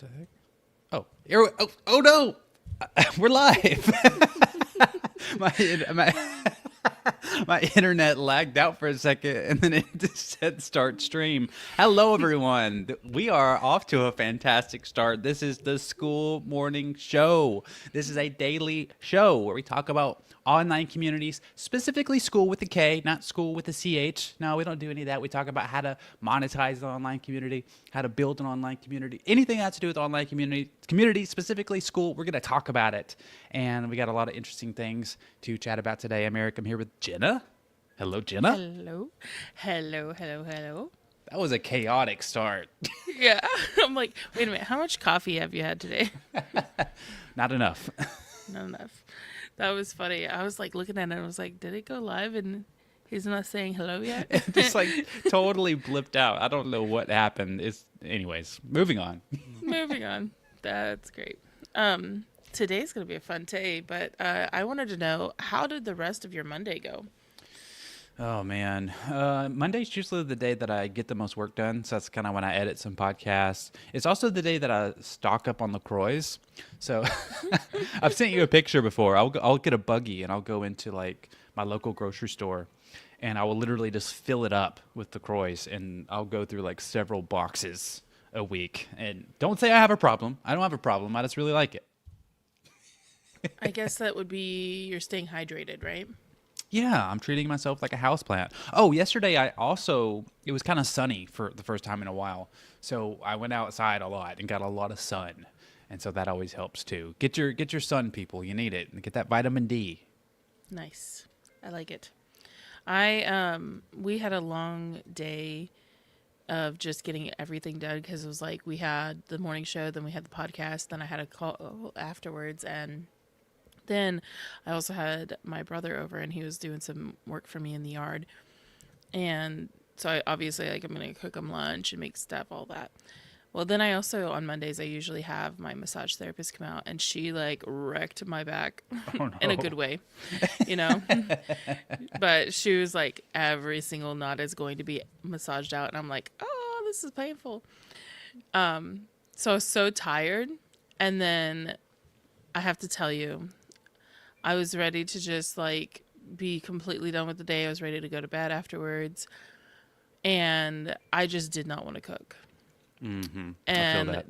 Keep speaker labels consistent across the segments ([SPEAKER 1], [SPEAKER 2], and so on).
[SPEAKER 1] the heck? Oh no! We're live. my my internet lagged out for a second, and then it just said start stream. Hello, everyone. We are off to a fantastic start. This is the Skool Morning Show. This is a daily show where we talk about online communities, specifically Skool with a K, not school with a CH. No, we don't do any of that. We talk about how to monetize an online community, how to build an online community, anything that has to do with online community, specifically Skool. We're going to talk about it. And we got a lot of interesting things to chat about today. I'm Eric. I'm here with Jenna. Hello, Jenna.
[SPEAKER 2] Hello.
[SPEAKER 1] That was a chaotic start.
[SPEAKER 2] Yeah. I'm like, wait a minute. How much coffee have you had today?
[SPEAKER 1] Not enough.
[SPEAKER 2] Not enough. That was funny. I was like looking at it and I was like, did it go live and he's not saying hello yet?
[SPEAKER 1] It just like totally blipped out. I don't know what happened. Anyways, moving on.
[SPEAKER 2] Moving on. That's great. Today's going to be a fun day, but I wanted to know, how did the rest of your Monday go?
[SPEAKER 1] Oh, man. Monday's usually the day that I get the most work done. So that's kind of when I edit some podcasts. It's also the day that I stock up on LaCroix. So I've sent you a picture before. I'll get a buggy and I'll go into like my local grocery store and I will literally just fill it up with LaCroix and I'll go through like several boxes a week. And don't say I have a problem. I don't have a problem. I just really like it.
[SPEAKER 2] I guess that would be you're staying hydrated, right?
[SPEAKER 1] Yeah, I'm treating myself like a houseplant. Oh, yesterday it was kind of sunny for the first time in a while. So I went outside a lot and got a lot of sun. And so that always helps too. Get your sun, people. You need it. And get that vitamin D.
[SPEAKER 2] Nice. I like it. We had a long day of just getting everything done because it was like we had the morning show, then we had the podcast, then I had a call afterwards, and then I also had my brother over and he was doing some work for me in the yard. And so I'm going to cook him lunch and make stuff, all that. Well, then I also, on Mondays, I usually have my massage therapist come out and she like wrecked my back in a good way, you know, but she was like, every single knot is going to be massaged out. And I'm like, oh, this is painful. So I was so tired. And then I have to tell you, I was ready to just like be completely done with the day. I was ready to go to bed afterwards. And I just did not want to cook.
[SPEAKER 1] Mm-hmm.
[SPEAKER 2] And
[SPEAKER 1] I feel that.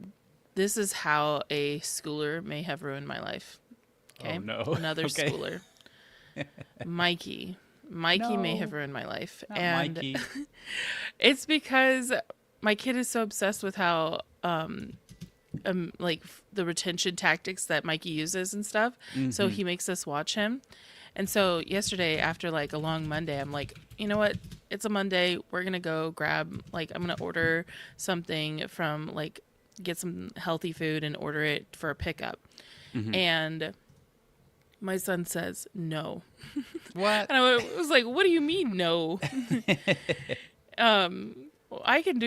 [SPEAKER 2] This is how a schooler may have ruined my life. Okay.
[SPEAKER 1] Oh, no.
[SPEAKER 2] Another
[SPEAKER 1] Okay.
[SPEAKER 2] schooler. Mikey may have ruined my life.
[SPEAKER 1] Not
[SPEAKER 2] and
[SPEAKER 1] Mikey.
[SPEAKER 2] It's because my kid is so obsessed with how, like the retention tactics that Mikey uses and stuff. Mm-hmm. So he makes us watch him. And so yesterday, after like a long Monday, I'm like, you know what? It's a Monday. We're going to go grab, like, I'm going to order something from, like, get some healthy food and order it for a pickup. Mm-hmm. And my son says, no.
[SPEAKER 1] What?
[SPEAKER 2] And I was like, what do you mean, no? Well, I could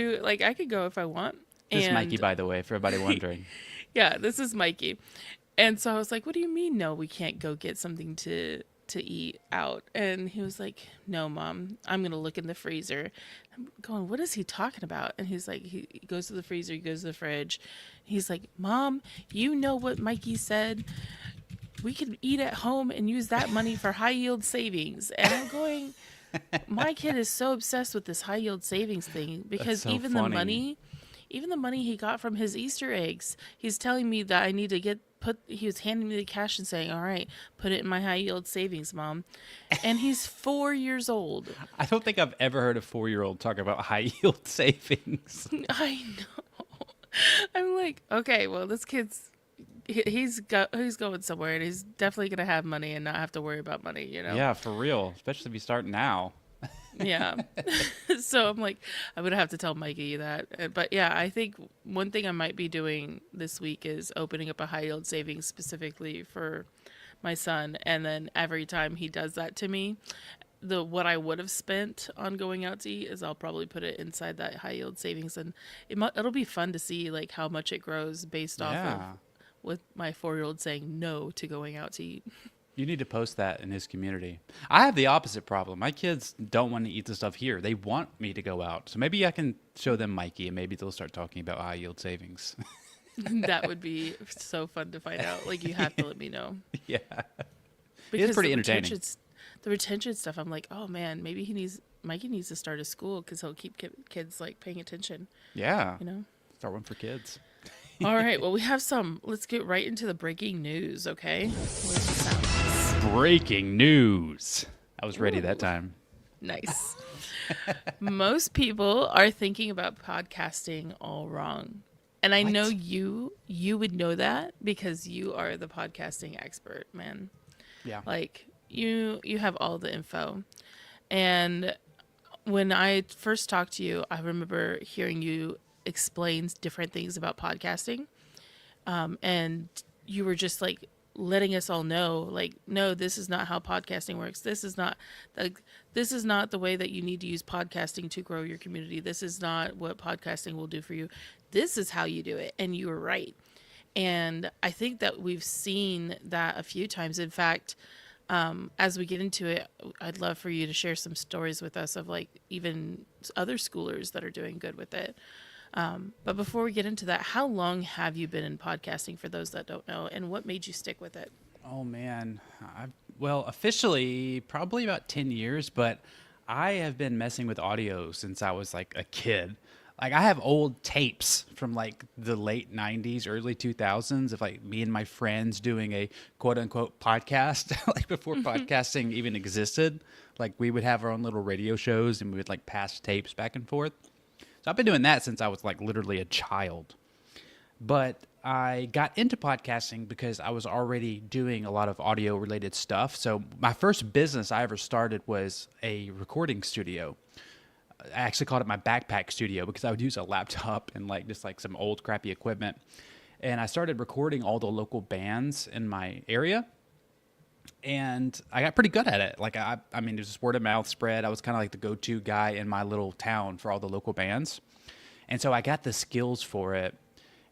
[SPEAKER 2] go if I want.
[SPEAKER 1] This is Mikey, by the way, for everybody wondering.
[SPEAKER 2] Yeah, this is Mikey. And so I was like, what do you mean, no, we can't go get something to eat out? And he was like, no, Mom, I'm going to look in the freezer. I'm going, what is he talking about? And he's like, he goes to the freezer, he goes to the fridge. He's like, Mom, you know what Mikey said? We could eat at home and use that money for high yield savings. And I'm going, my kid is so obsessed with this high yield savings thing because
[SPEAKER 1] so
[SPEAKER 2] even
[SPEAKER 1] funny.
[SPEAKER 2] the money he got from his Easter eggs, he's telling me that I need to he was handing me the cash and saying, all right, put it in my high yield savings, Mom. And he's 4 years old.
[SPEAKER 1] I don't think I've ever heard a 4-year-old talk about high yield savings.
[SPEAKER 2] I know. I'm like, okay, well, this kid's, he's going somewhere and he's definitely going to have money and not have to worry about money, you know?
[SPEAKER 1] Yeah, for real. Especially if you start now.
[SPEAKER 2] Yeah. So I'm like, I'm going to have to tell Mikey that. But yeah, I think one thing I might be doing this week is opening up a high yield savings specifically for my son. And then every time he does that to me, what I would have spent on going out to eat is I'll probably put it inside that high yield savings. And it'll be fun to see like how much it grows based off of with my 4-year-old saying no to going out to eat.
[SPEAKER 1] You need to post that in his community. I have the opposite problem. My kids don't want to eat the stuff here. They want me to go out. So maybe I can show them Mikey and maybe they'll start talking about high yield savings.
[SPEAKER 2] That would be so fun to find out. Like, you have to let me know.
[SPEAKER 1] Yeah. It's
[SPEAKER 2] Because
[SPEAKER 1] pretty entertaining.
[SPEAKER 2] the retention stuff, I'm like, oh man, maybe Mikey needs to start a school because he'll keep kids like paying attention,
[SPEAKER 1] Yeah.
[SPEAKER 2] you know?
[SPEAKER 1] Start one for kids.
[SPEAKER 2] All right, well, let's get right into the breaking news, okay? Where's the sound?
[SPEAKER 1] Breaking news. I was ready that
[SPEAKER 2] Ooh.
[SPEAKER 1] time.
[SPEAKER 2] Nice. Most people are thinking about podcasting all wrong. And I
[SPEAKER 1] What?
[SPEAKER 2] know you would know that because you are the podcasting expert, man.
[SPEAKER 1] Yeah.
[SPEAKER 2] Like you have all the info. And when I first talked to you, I remember hearing you explain different things about podcasting. And you were just like letting us all know, like, no, this is not how podcasting works. This is not the way that you need to use podcasting to grow your community. This is not what podcasting will do for you. This is how you do it. And you were right. And I think that we've seen that a few times. In fact, as we get into it, I'd love for you to share some stories with us of like even other schoolers that are doing good with it. But before we get into that, how long have you been in podcasting for those that don't know, and what made you stick with it?
[SPEAKER 1] Oh man. Well, officially probably about 10 years, but I have been messing with audio since I was like a kid. Like I have old tapes from like the late 90s, early 2000s of like me and my friends doing a quote unquote podcast, like before podcasting even existed. Like we would have our own little radio shows and we would like pass tapes back and forth. So I've been doing that since I was like literally a child. But I got into podcasting because I was already doing a lot of audio related stuff. So my first business I ever started was a recording studio. I actually called it my backpack studio because I would use a laptop and like just like some old crappy equipment. And I started recording all the local bands in my area. And I got pretty good at it. Like, I mean, there's this word of mouth spread. I was kind of like the go-to guy in my little town for all the local bands. And so I got the skills for it.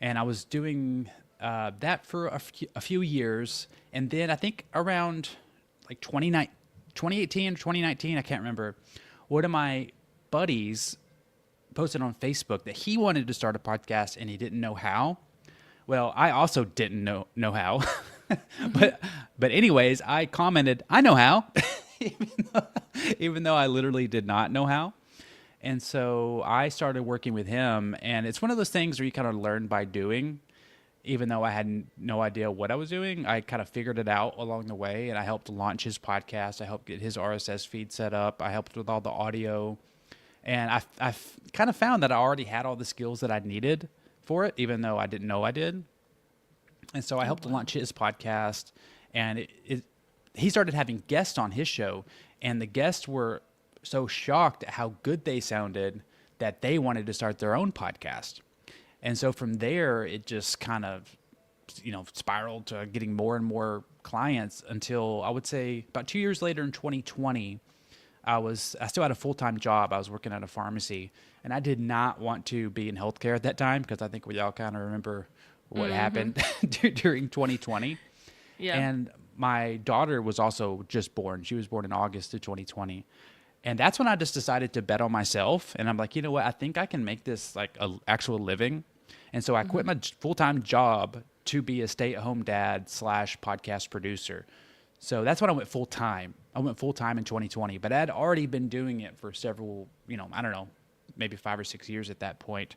[SPEAKER 1] And I was doing that for a few years. And then I think around like 2018 or 2019, I can't remember, one of my buddies posted on Facebook that he wanted to start a podcast and he didn't know how. Well, I also didn't know how. but anyways, I commented, I know how, even though I literally did not know how. And so I started working with him, and it's one of those things where you kind of learn by doing. Even though I had no idea what I was doing, I kind of figured it out along the way, and I helped launch his podcast. I helped get his RSS feed set up. I helped with all the audio, and I kind of found that I already had all the skills that I needed for it, even though I didn't know I did. And so I helped launch his podcast, and he started having guests on his show, and the guests were so shocked at how good they sounded that they wanted to start their own podcast. And so from there, it just kind of, spiraled to getting more and more clients until I would say about 2 years later in 2020, I still had a full-time job. I was working at a pharmacy, and I did not want to be in healthcare at that time because I think we all kind of remember what happened during 2020.
[SPEAKER 2] Yeah.
[SPEAKER 1] And my daughter was also just born. She was born in August of 2020. And that's when I just decided to bet on myself. And I'm like, you know what? I think I can make this like an actual living. And so I quit my full-time job to be a stay-at-home dad / podcast producer. So that's when I went full-time. I went full-time in 2020, but I had already been doing it for several, I don't know, maybe 5 or 6 years at that point.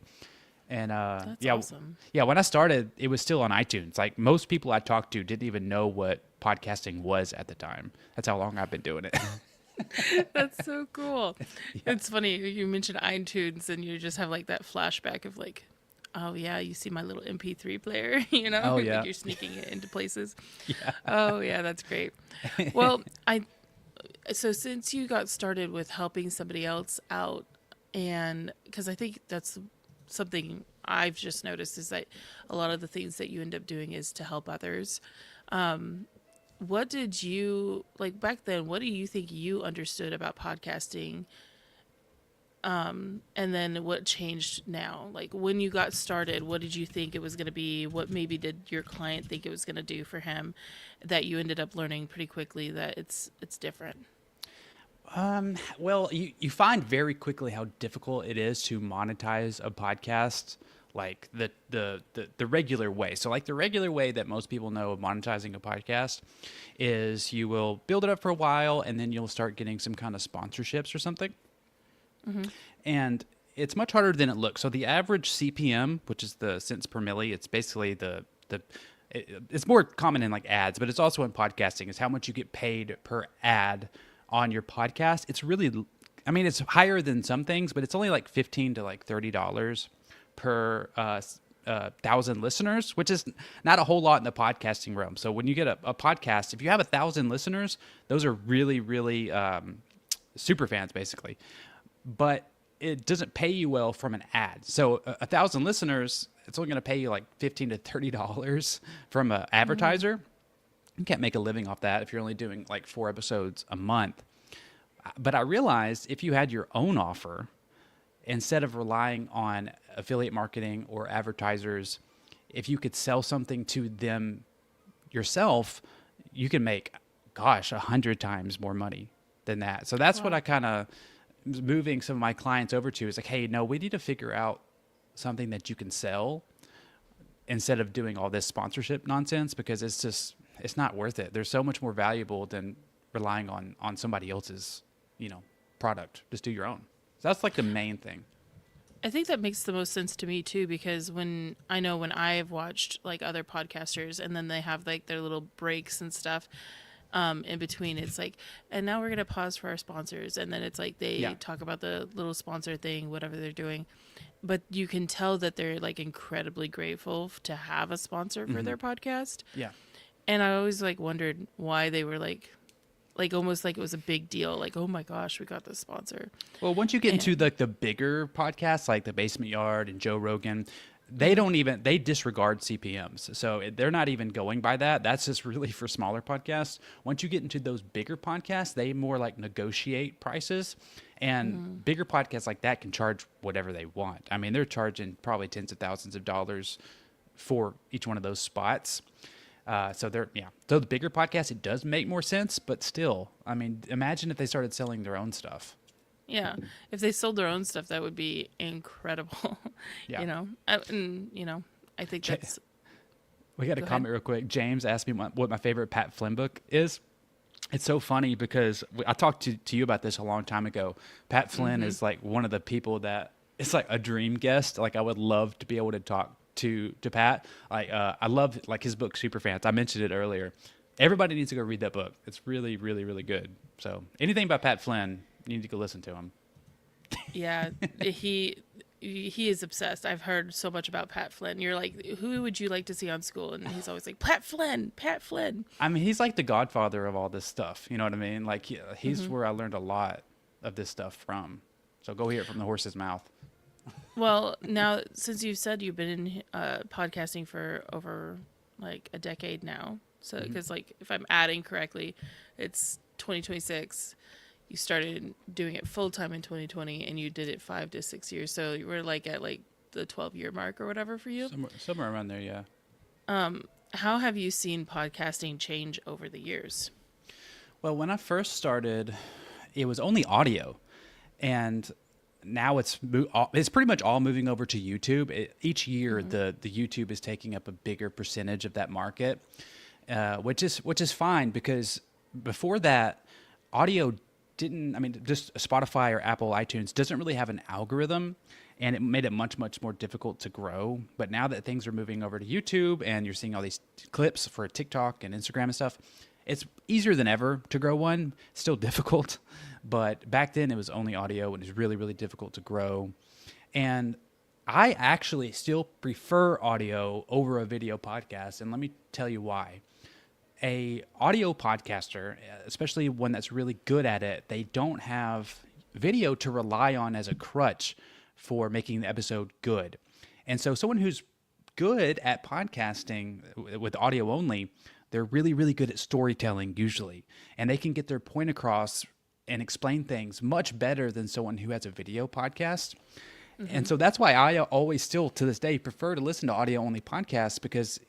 [SPEAKER 1] And
[SPEAKER 2] That's awesome.
[SPEAKER 1] yeah, when I started, it was still on iTunes. Like most people I talked to didn't even know what podcasting was at the time. That's how long I've been doing it.
[SPEAKER 2] That's so cool. Yeah. It's funny you mentioned iTunes and you just have like that flashback of like, oh yeah, you see my little MP3 player,
[SPEAKER 1] Oh, yeah.
[SPEAKER 2] like you're sneaking it into places.
[SPEAKER 1] Yeah.
[SPEAKER 2] Oh yeah, that's great. Well, so since you got started with helping somebody else out, and because I think that's something I've just noticed is that a lot of the things that you end up doing is to help others. What did you like back then? What do you think you understood about podcasting? And then what changed now? Like when you got started, what did you think it was going to be? What maybe did your client think it was going to do for him that you ended up learning pretty quickly that it's different?
[SPEAKER 1] Well, you find very quickly how difficult it is to monetize a podcast. like the regular way. So like the regular way that most people know of monetizing a podcast is you will build it up for a while and then you'll start getting some kind of sponsorships or something. And it's much harder than it looks. So the average CPM, which is the cents per milli, it's basically it's more common in like ads, but it's also in podcasting, is how much you get paid per ad on your podcast. It's really, I mean, it's higher than some things, but it's only like $15 to like $30 per 1,000 listeners, which is not a whole lot in the podcasting realm. So when you get a podcast, if you have 1,000 listeners, those are really, really super fans basically. But it doesn't pay you well from an ad. So 1,000 listeners, it's only going to pay you like $15 to $30 from an advertiser. You can't make a living off that if you're only doing like 4 episodes a month. But I realized if you had your own offer, instead of relying on affiliate marketing or advertisers, if you could sell something to them yourself, you can make, 100 times more money than that. So that's what I kind of moving some of my clients over to, is like, hey, no, we need to figure out something that you can sell instead of doing all this sponsorship nonsense, because it's not worth it. There's so much more valuable than relying on somebody else's, product. Just do your own. So that's like the main thing.
[SPEAKER 2] I think that makes the most sense to me too, because when I've watched like other podcasters and then they have like their little breaks and stuff, in between, it's like, and now we're going to pause for our sponsors. And then it's like, they talk about the little sponsor thing, whatever they're doing. But you can tell that they're like incredibly grateful to have a sponsor for their podcast.
[SPEAKER 1] Yeah.
[SPEAKER 2] And I always like wondered why they were like almost like it was a big deal. Like, oh my gosh, we got this sponsor.
[SPEAKER 1] Well, once you get into like the bigger podcasts, like the Basement Yard and Joe Rogan, they disregard CPMs. So they're not even going by that. That's just really for smaller podcasts. Once you get into those bigger podcasts, they more like negotiate prices, and bigger podcasts like that can charge whatever they want. I mean, they're charging probably tens of thousands of dollars for each one of those spots. So the bigger podcasts, it does make more sense, but still, I mean, imagine if they started selling their own stuff.
[SPEAKER 2] Yeah, if they sold their own stuff, that would be incredible.
[SPEAKER 1] Yeah.
[SPEAKER 2] I think that's.
[SPEAKER 1] We got a comment real quick. James asked me what my favorite Pat Flynn book is. It's so funny because I talked to you about this a long time ago. Pat Flynn is like one of the people that it's like a dream guest. Like I would love to be able to talk to Pat. I love like his book Superfans. I mentioned it earlier. Everybody needs to go read that book. It's really, really, really good. So anything about Pat Flynn, you need to go listen to him.
[SPEAKER 2] Yeah, he is obsessed. I've heard so much about Pat Flynn. You're like, who would you like to see on Skool? And he's always like, Pat Flynn.
[SPEAKER 1] I mean, he's like the godfather of all this stuff. You know what I mean? Like he's where I learned a lot of this stuff from. So go hear it from the horse's mouth.
[SPEAKER 2] Well, now, since you've said you've been in podcasting for over like a decade now. So, because like if I'm adding correctly, it's 2026. You started doing it full time in 2020, and you did it 5 to 6 years. So you were like at like the 12-year mark or whatever for you.
[SPEAKER 1] Somewhere around there, yeah.
[SPEAKER 2] How have you seen podcasting change over the years?
[SPEAKER 1] Well, when I first started, it was only audio, and now it's pretty much all moving over to YouTube. Each year, the YouTube is taking up a bigger percentage of that market, which is fine, because before that, audio just Spotify or Apple iTunes doesn't really have an algorithm, and it made it much, much more difficult to grow. But now that things are moving over to YouTube and you're seeing all these clips for TikTok and Instagram and stuff, it's easier than ever to grow one. Still difficult, but back then it was only audio and it was really, really difficult to grow. And I actually still prefer audio over a video podcast, and let me tell you why. A audio podcaster, especially one that's really good at it, they don't have video to rely on as a crutch for making the episode good. And so someone who's good at podcasting with audio only, they're really, really good at storytelling usually. And they can get their point across and explain things much better than someone who has a video podcast. And so that's why I always still to this day prefer to listen to audio only podcasts, because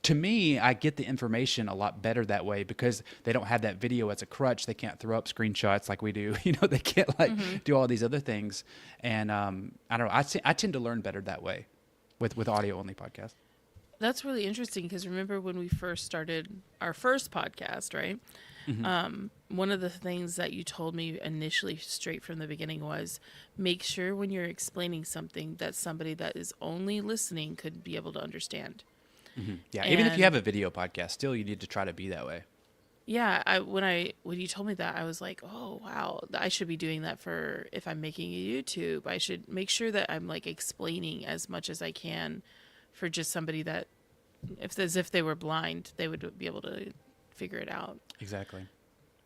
[SPEAKER 1] to me, I get the information a lot better that way, because they don't have that video as a crutch. They can't throw up screenshots like we do. They can't do all these other things. And I don't know. I tend to learn better that way. with audio only podcasts.
[SPEAKER 2] That's really interesting because remember when we first started our first podcast, right? One of the things that you told me initially straight from the beginning was make sure when you're explaining something that somebody that is only listening could be able to understand.
[SPEAKER 1] Yeah, even if you
[SPEAKER 2] And
[SPEAKER 1] have a video podcast, still you need to try to be that way.
[SPEAKER 2] yeah, when you told me that, I was like, oh wow, I should be doing that for if I'm making a YouTube. I should make sure that I'm like explaining as much as I can for just somebody that if as if they were blind, they would be able to figure it out.
[SPEAKER 1] Exactly.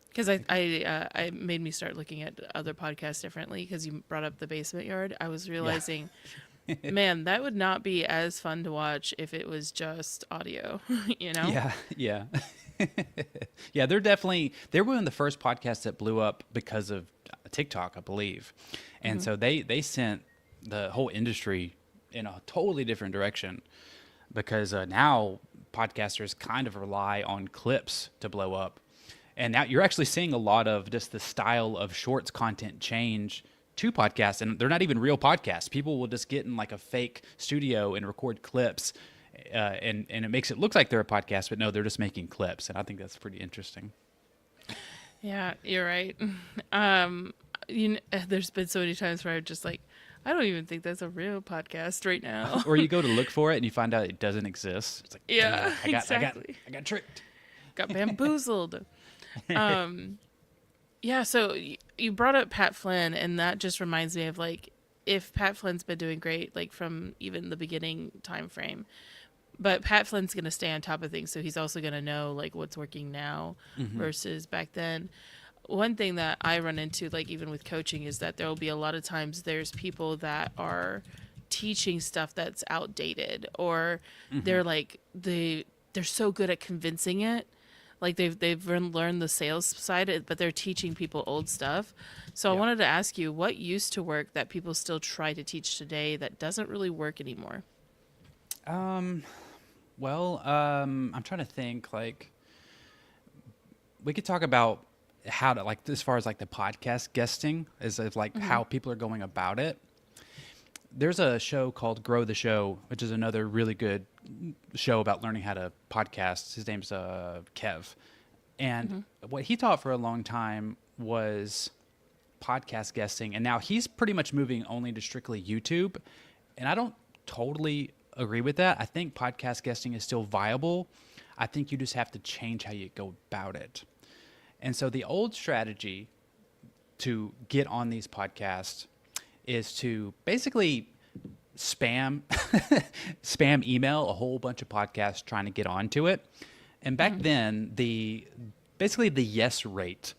[SPEAKER 2] Because I made me start looking at other podcasts differently because you brought up the basement yard. I was realizing, man, that would not be as fun to watch if it was just audio, you know?
[SPEAKER 1] Yeah, yeah. Yeah, they were one of the first podcasts that blew up because of TikTok, I believe. And so they sent the whole industry in a totally different direction because now podcasters kind of rely on clips to blow up. And now you're actually seeing a lot of just the style of shorts content change to podcasts, and they're not even real podcasts. People will just get in like a fake studio and record clips, and it makes it look like they're a podcast, but no, they're just making clips. And I think that's pretty interesting.
[SPEAKER 2] Yeah, you're right. There's been so many times where I'm just like, I don't even think that's a real podcast right now.
[SPEAKER 1] Or you go to look for it and you find out it doesn't exist. It's like,
[SPEAKER 2] Yeah,
[SPEAKER 1] dang it,
[SPEAKER 2] exactly.
[SPEAKER 1] I got tricked.
[SPEAKER 2] Got bamboozled. Yeah, so you brought up Pat Flynn, and that just reminds me of like if Pat Flynn's been doing great, like from even the beginning time frame, but Pat Flynn's going to stay on top of things, so he's also going to know like what's working now versus back then. One thing that I run into, like even with coaching, is that there will be a lot of times there's people that are teaching stuff that's outdated, or they're like they're so good at convincing it. Like they've learned the sales side, but they're teaching people old stuff. So I wanted to ask you, what used to work that people still try to teach today that doesn't really work anymore?
[SPEAKER 1] Well, I'm trying to think. Like, we could talk about how to, like, as far as like the podcast guesting, is like how people are going about it. There's a show called Grow the Show, which is another really good show about learning how to podcast. His name's Kev. And what he taught for a long time was podcast guesting. And now he's pretty much moving only to strictly YouTube. And I don't totally agree with that. I think podcast guesting is still viable. I think you just have to change how you go about it. And so the old strategy to get on these podcasts is to basically spam email a whole bunch of podcasts trying to get onto it. And back then, basically the yes rate,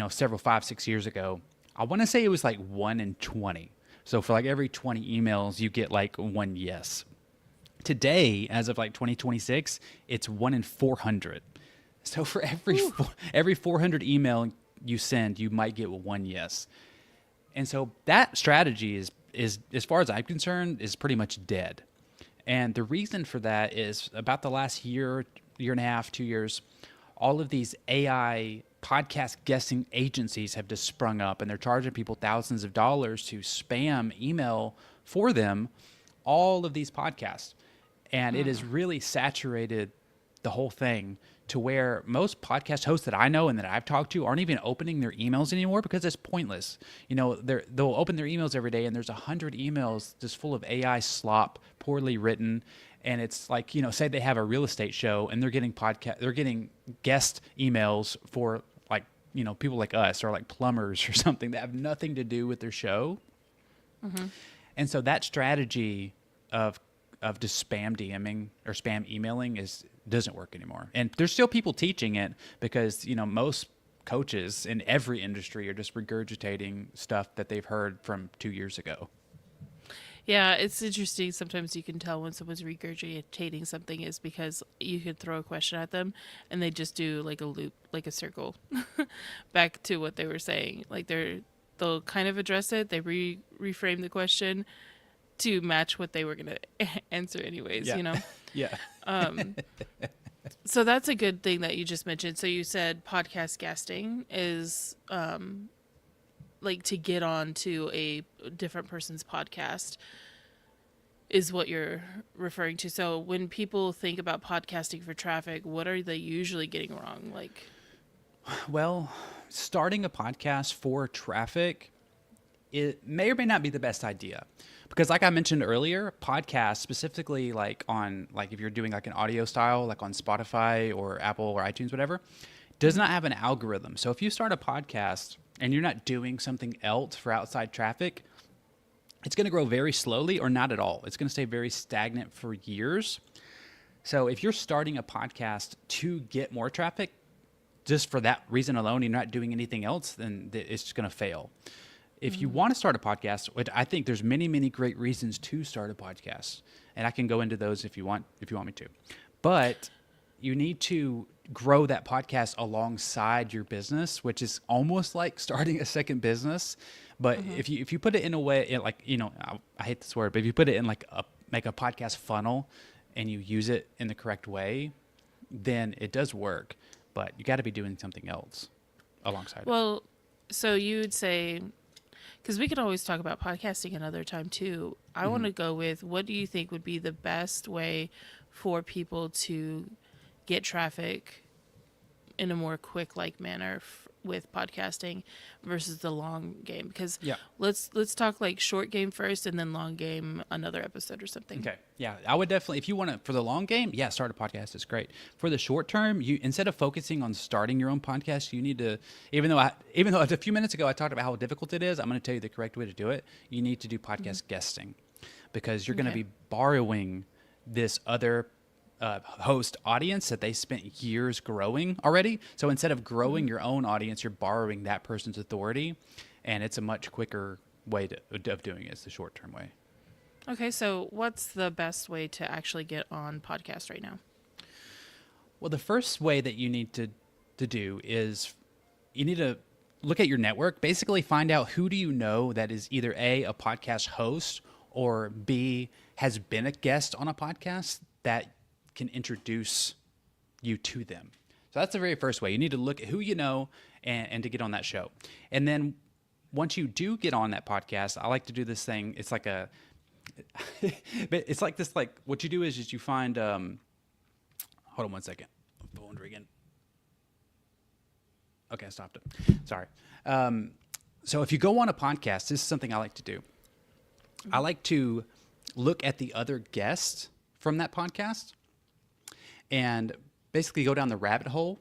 [SPEAKER 1] several 5-6 years ago, I want to say it was like 1 in 20. So for like every 20 emails, you get like one yes. Today, as of like 2026, it's 1 in 400. So for every 400 email you send, you might get one yes. And so that strategy is, as far as I'm concerned, is pretty much dead. And the reason for that is about the last year and a half, 2 years, all of these AI podcast guesting agencies have just sprung up, and they're charging people thousands of dollars to spam email for them all of these podcasts. And it has really saturated the whole thing to where most podcast hosts that I know and that I've talked to aren't even opening their emails anymore because it's pointless. They'll open their emails every day and there's 100 emails just full of AI slop, poorly written. And it's like, say they have a real estate show and they're getting guest emails for like, people like us or like plumbers or something that have nothing to do with their show. And so that strategy of just spam DMing or spam emailing doesn't work anymore. And there's still people teaching it because, most coaches in every industry are just regurgitating stuff that they've heard from 2 years ago.
[SPEAKER 2] Yeah, it's interesting. Sometimes you can tell when someone's regurgitating something is because you could throw a question at them and they just do like a loop, like a circle back to what they were saying. Like they'll kind of address it. They reframe the question to match what they were going to answer anyways,
[SPEAKER 1] Yeah.
[SPEAKER 2] So that's a good thing that you just mentioned. So you said podcast guesting is like to get on to a different person's podcast. is what you're referring to. So when people think about podcasting for traffic, what are they usually getting wrong? Like,
[SPEAKER 1] Well, starting a podcast for traffic, it may or may not be the best idea because like I mentioned earlier, podcasts specifically like on like if you're doing like an audio style like on Spotify or Apple or iTunes whatever, does not have an algorithm. So if you start a podcast and you're not doing something else for outside traffic, it's going to grow very slowly or not at all. It's going to stay very stagnant for years. So if you're starting a podcast to get more traffic, just for that reason alone, you're not doing anything else, then it's just going to fail. If you want to start a podcast, which I think there's many, many great reasons to start a podcast, and I can go into those if you want me to. But you need to grow that podcast alongside your business, which is almost like starting a second business. But if you put it in a way, like, you know, I hate this word, but if you put it in like make a podcast funnel and you use it in the correct way, then it does work. But you got to be doing something else alongside it.
[SPEAKER 2] well, so you'd say, because we could always talk about podcasting another time too. I want to go with, what do you think would be the best way for people to get traffic in a more quick like manner with podcasting versus the long game? Because
[SPEAKER 1] Yeah.
[SPEAKER 2] let's talk like short game first and then long game another episode or something.
[SPEAKER 1] Okay. Yeah, I would definitely, if you want to, for the long game, yeah, start a podcast. It's great. For the short term, you, instead of focusing on starting your own podcast, you need to, even though a few minutes ago I talked about how difficult it is, I'm going to tell you the correct way to do it. You need to do podcast guesting, because you're going to
[SPEAKER 2] Okay.
[SPEAKER 1] be borrowing this other host audience that they spent years growing already. So instead of growing your own audience, you're borrowing that person's authority, and it's a much quicker way of doing it. It's the short term way.
[SPEAKER 2] Okay, so what's the best way to actually get on podcast right now?
[SPEAKER 1] Well, the first way that you need to do is you need to look at your network. Basically, find out who do you know that is either a podcast host, or B, has been a guest on a podcast that can introduce you to them. So that's the very first way. You need to look at who you know and to get on that show. And then once you do get on that podcast, I like to do this thing. It's like it's like this, like what you do is you find, hold on one second. Phone ringing. Okay, I stopped it. Sorry. So if you go on a podcast, this is something I like to do. I like to look at the other guests from that podcast and basically go down the rabbit hole.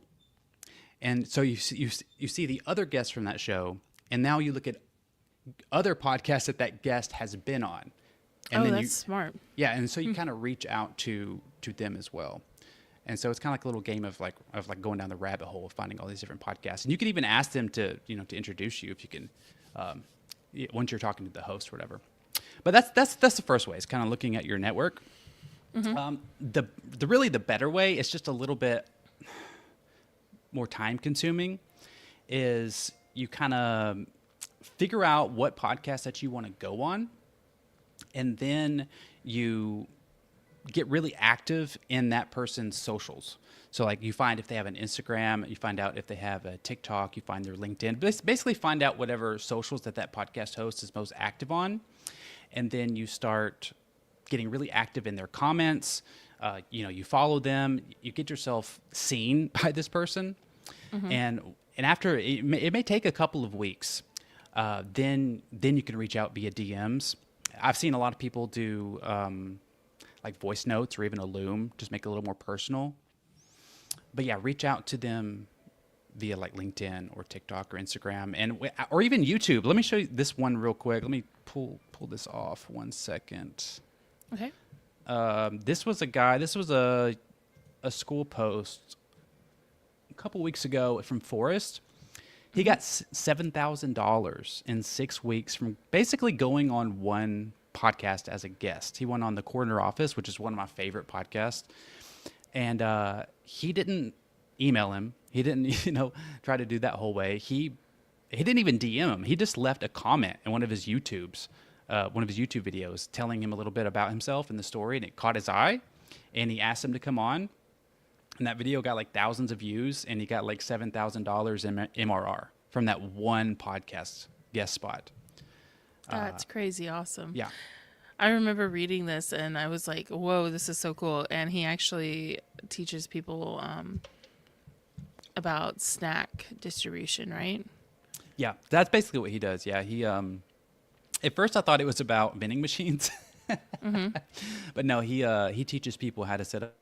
[SPEAKER 1] And so you see the other guests from that show, and now you look at other podcasts that guest has been on. And then
[SPEAKER 2] that's smart.
[SPEAKER 1] Yeah, and so you kind of reach out to them as well. And so it's kind of like a little game of like going down the rabbit hole of finding all these different podcasts. And you can even ask them to introduce you if you can, once you're talking to the host or whatever. But that's the first way. It's kind of looking at your network. The really the better way, it's just a little bit more time consuming, is you kind of figure out what podcast that you want to go on, and then you get really active in that person's socials. So like you find if they have an Instagram, you find out if they have a TikTok, you find their LinkedIn, basically find out whatever socials that podcast host is most active on. And then you start getting really active in their comments. You follow them, you get yourself seen by this person. And after it may take a couple of weeks, then you can reach out via DMs. I've seen a lot of people do like voice notes or even a loom, just make it a little more personal. But yeah, reach out to them via like LinkedIn or TikTok or Instagram or even YouTube. Let me show you this one real quick. Let me pull this off 1 second.
[SPEAKER 2] Okay.
[SPEAKER 1] This was a guy. This was a Skool post a couple weeks ago from Forrest. He got $7,000 in 6 weeks from basically going on one podcast as a guest. He went on the Corner Office, which is one of my favorite podcasts, and he didn't email him. He didn't, try to do that whole way. He didn't even DM him. He just left a comment in one of his YouTube videos, telling him a little bit about himself and the story, and it caught his eye, and he asked him to come on. And that video got like thousands of views, and he got like $7,000 in MRR from that one podcast guest spot.
[SPEAKER 2] That's crazy awesome.
[SPEAKER 1] Yeah.
[SPEAKER 2] I remember reading this and I was like, whoa, this is so cool. And he actually teaches people about snack distribution, right?
[SPEAKER 1] Yeah, that's basically what he does. Yeah, he at first I thought it was about vending machines,
[SPEAKER 2] Mm-hmm.
[SPEAKER 1] but no, he teaches people how to set up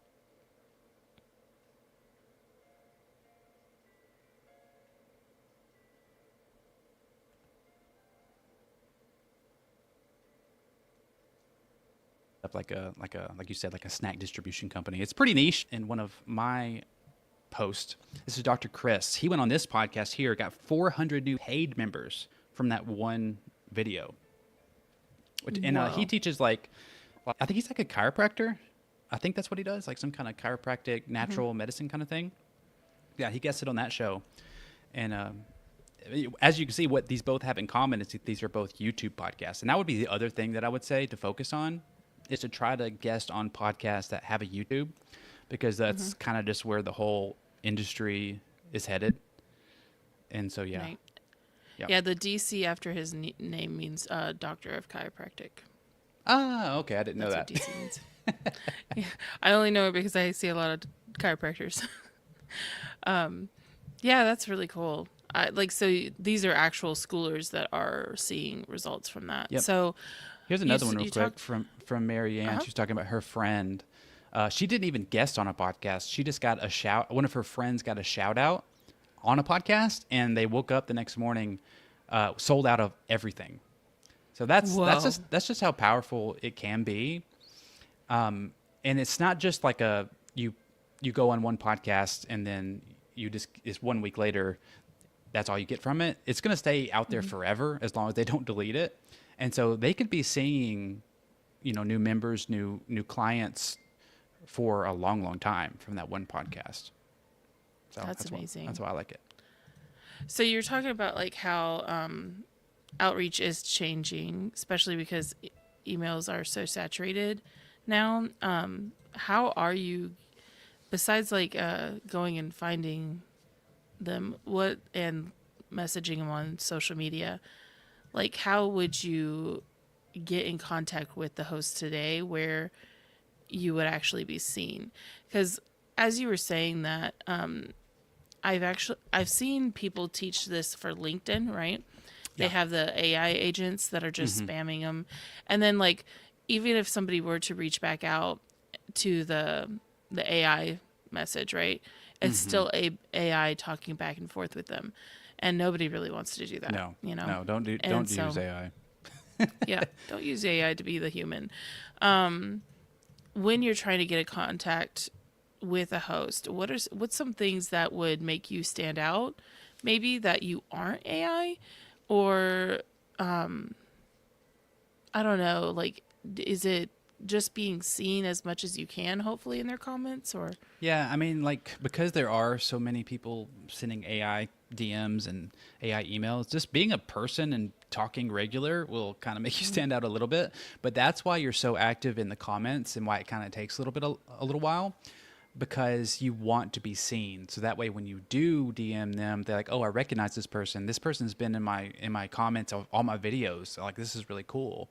[SPEAKER 1] like you said, like a snack distribution company. It's pretty niche. And one of my posts, this is Dr. Chris. He went on this podcast here, got 400 new paid members from that one video. And he
[SPEAKER 2] Whoa.
[SPEAKER 1] teaches I think he's like a chiropractor. I think that's what he does, like some kind of chiropractic
[SPEAKER 2] Mm-hmm.
[SPEAKER 1] natural medicine kind of thing. Yeah, he guested on that show. And as you can see, what these both have in common is that these are both YouTube podcasts. And that would be the other thing that I would say to focus on is to try to guest on podcasts that have a YouTube, because
[SPEAKER 2] Mm-hmm.
[SPEAKER 1] that's kind of just where the whole industry is headed. And so, yeah.
[SPEAKER 2] Right.
[SPEAKER 1] Yeah.
[SPEAKER 2] Yeah, the DC after his name means Doctor of Chiropractic.
[SPEAKER 1] Ah, okay. I didn't know
[SPEAKER 2] That's what
[SPEAKER 1] that.
[SPEAKER 2] DC means. Yeah, I only know it because I see a lot of chiropractors. Yeah, that's really cool. So these are actual schoolers that are seeing results from that.
[SPEAKER 1] Yep.
[SPEAKER 2] So
[SPEAKER 1] Here's
[SPEAKER 2] you
[SPEAKER 1] another one real
[SPEAKER 2] you
[SPEAKER 1] quick
[SPEAKER 2] talk.
[SPEAKER 1] from Mary Ann.
[SPEAKER 2] Uh-huh.
[SPEAKER 1] She's talking about her friend. She didn't even guest on a podcast. She just got a shout. One of her friends got a shout out on a podcast, and they woke up the next morning, sold out of everything. So
[SPEAKER 2] Whoa.
[SPEAKER 1] that's just how powerful it can be. And it's not just like you go on one podcast and then it's 1 week later, that's all you get from it. It's going to stay out there
[SPEAKER 2] Mhm.
[SPEAKER 1] forever as long as they don't delete it. And so they could be seeing, new members, new clients for a long, long time from that one podcast. So
[SPEAKER 2] That's amazing.
[SPEAKER 1] that's why I like it.
[SPEAKER 2] So you're talking about like how outreach is changing, especially because emails are so saturated now. How are you, besides like going and finding them, what and messaging them on social media? Like, how would you get in contact with the host today where you would actually be seen? Because as you were saying that, I've seen people teach this for LinkedIn, right? They
[SPEAKER 1] Yeah.
[SPEAKER 2] have the AI agents that are just
[SPEAKER 1] Hmm.
[SPEAKER 2] spamming them, and then like even if somebody were to reach back out to the AI message, right? It's
[SPEAKER 1] Hmm.
[SPEAKER 2] still AI talking back and forth with them, and nobody really wants to do that,
[SPEAKER 1] No,
[SPEAKER 2] you know.
[SPEAKER 1] no, don't
[SPEAKER 2] And
[SPEAKER 1] use
[SPEAKER 2] so,
[SPEAKER 1] AI.
[SPEAKER 2] yeah, don't use AI to be the human. When you're trying to get a contact with a host, what's some things that would make you stand out? Maybe that you aren't AI, or I don't know. Like, is it just being seen as much as you can, hopefully, in their comments, or
[SPEAKER 1] Yeah, I mean, like, because there are so many people sending AI DMs and AI emails, just being a person and talking regular will kind of make you stand out a little bit. But that's why you're so active in the comments and why it kind of takes a little while, because you want to be seen. So that way, when you do DM them, they're like, "Oh, I recognize this person. This person's been in my comments of all my videos. So, like, this is really cool."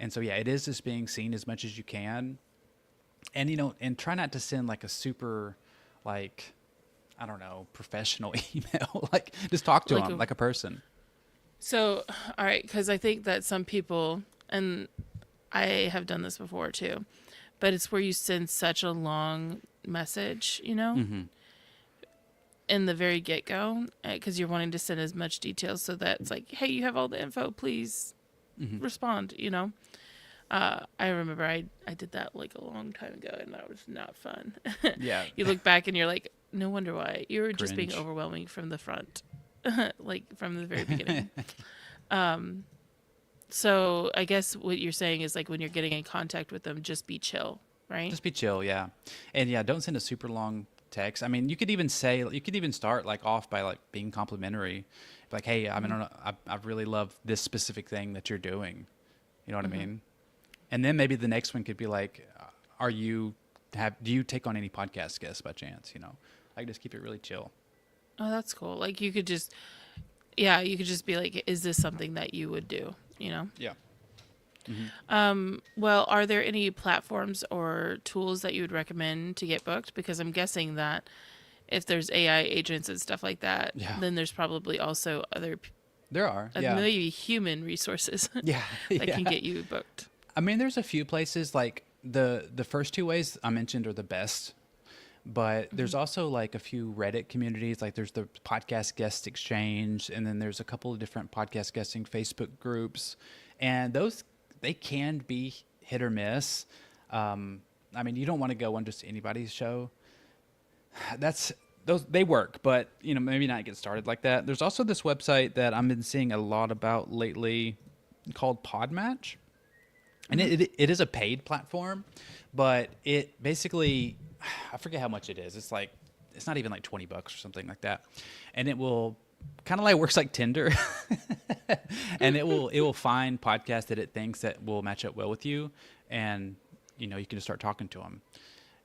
[SPEAKER 1] And so, yeah, it is just being seen as much as you can, and and try not to send like a super, like, I don't know, professional email. Like, just talk to
[SPEAKER 2] like
[SPEAKER 1] them
[SPEAKER 2] a
[SPEAKER 1] like a person.
[SPEAKER 2] so? All right, because I think that some people, and I have done this before too, but it's where you send such a long message,
[SPEAKER 1] Hmm.
[SPEAKER 2] in the very get go, because you're wanting to send as much detail so that it's like, hey, you have all the info, please
[SPEAKER 1] Hmm.
[SPEAKER 2] respond. I remember I did that like a long time ago, and that was not fun.
[SPEAKER 1] Yeah.
[SPEAKER 2] You look back and you're like, no wonder why. You were just being
[SPEAKER 1] Cringe.
[SPEAKER 2] overwhelming from the front, like from the very beginning. So I guess what you're saying is like when you're getting in contact with them, just be chill, right?
[SPEAKER 1] Just be chill, yeah. And yeah, don't send a super long text. I mean, you could even start like off by like being complimentary. Like, hey, I mean,
[SPEAKER 2] Mm-hmm.
[SPEAKER 1] I really love this specific thing that you're doing. You know what I
[SPEAKER 2] Mm-hmm.
[SPEAKER 1] mean? And then maybe the next one could be like, are you do you take on any podcast guests by chance? Like, just keep it really chill.
[SPEAKER 2] Oh, that's cool. Like you could just, yeah, you could just be like, is this something that you would do?
[SPEAKER 1] Yeah.
[SPEAKER 2] Well, are there any platforms or tools that you would recommend to get booked? Because I'm guessing that if there's AI agents and stuff like that,
[SPEAKER 1] Yeah.
[SPEAKER 2] then there's probably also other
[SPEAKER 1] There are. Yeah.
[SPEAKER 2] maybe human resources
[SPEAKER 1] Yeah.
[SPEAKER 2] that can
[SPEAKER 1] Yeah.
[SPEAKER 2] get you booked.
[SPEAKER 1] I mean, there's a few places like the first two ways I mentioned are the best, but there's also like a few Reddit communities. Like there's the podcast guest exchange, and then there's a couple of different podcast guesting Facebook groups, and those they can be hit or miss. I mean, you don't want to go on just anybody's show. That's those they work, but you know maybe not get started like that. There's also this website that I've been seeing a lot about lately called Podmatch. And it is a paid platform, but it basically, I forget how much it is. It's like, it's not even like $20 or something like that. And it will kind of like works like Tinder. And it will find podcasts that it thinks that will match up well with you. And, you know, you can just start talking to them.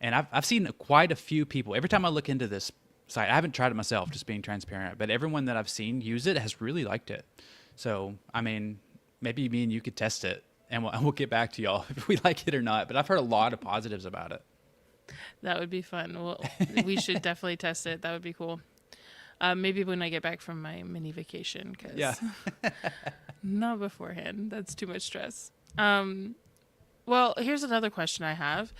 [SPEAKER 1] And I've seen quite a few people, every time I look into this site, I haven't tried it myself, just being transparent, but everyone that I've seen use it has really liked it. So, I mean, maybe me and you could test it. And we'll get back to y'all if we like it or not. But I've heard a lot of positives about it.
[SPEAKER 2] That would be fun. Well, we should definitely test it. That would be cool. Maybe when I get back from my mini vacation, because
[SPEAKER 1] Yeah.
[SPEAKER 2] not beforehand. That's too much stress. Well, here's another question I have.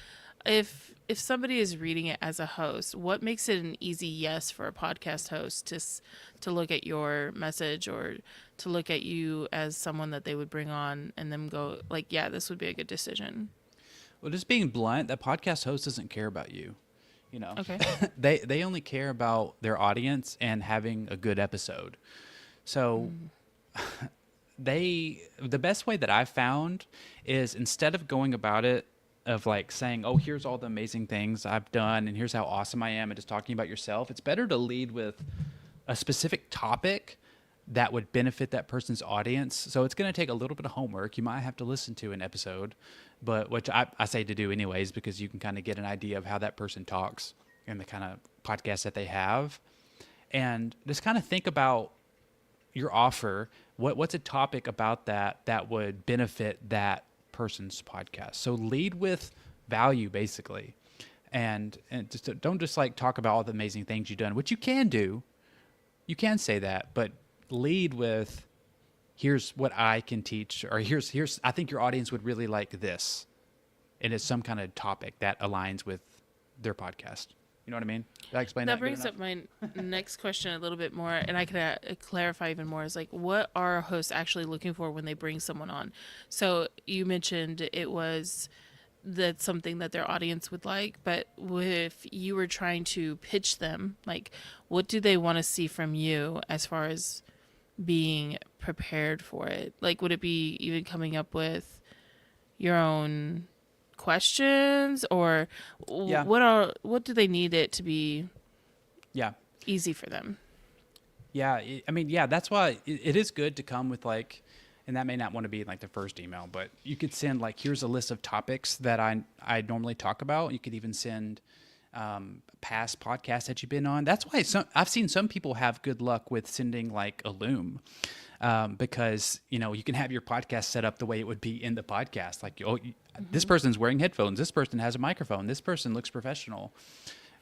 [SPEAKER 2] If somebody is reading it as a host, what makes it an easy yes for a podcast host to look at your message or to look at you as someone that they would bring on and then go like, yeah, this would be a good decision?
[SPEAKER 1] Well, just being blunt, that podcast host doesn't care about you. You know,
[SPEAKER 2] Okay.
[SPEAKER 1] they only care about their audience and having a good episode. So the best way that I've found is instead of going about it of like saying, oh, here's all the amazing things I've done and here's how awesome I am and just talking about yourself, it's better to lead with a specific topic that would benefit that person's audience. So it's going to take a little bit of homework. You might have to listen to an episode, but which I say to do anyways, because you can kind of get an idea of how that person talks and the kind of podcast that they have. And just kind of think about your offer. What's a topic about that would benefit that person's podcast? So lead with value, basically. And just don't just like talk about all the amazing things you've done, which you can do. You can say that, but lead with, here's what I can teach, or here's I think your audience would really like this. And it's some kind of topic that aligns with their podcast. You know what I mean? Did I explain that?
[SPEAKER 2] That brings up my next question a little bit more, and I could clarify even more. Is like, what are hosts actually looking for when they bring someone on? So you mentioned it was that's something that their audience would like, but if you were trying to pitch them, like, what do they want to see from you as far as being prepared for it? Like, would it be even coming up with your own questions, or
[SPEAKER 1] Yeah.
[SPEAKER 2] what do they need it to be
[SPEAKER 1] Yeah.
[SPEAKER 2] easy for them?
[SPEAKER 1] Yeah. I mean, yeah, that's why it is good to come with like, and that may not want to be like the first email, but you could send like, here's a list of topics that I normally talk about. You could even send past podcasts that you've been on. That's why I've seen some people have good luck with sending like a Loom. Because, you know, you can have your podcast set up the way it would be in the podcast. Like, this person's wearing headphones. This person has a microphone. This person looks professional.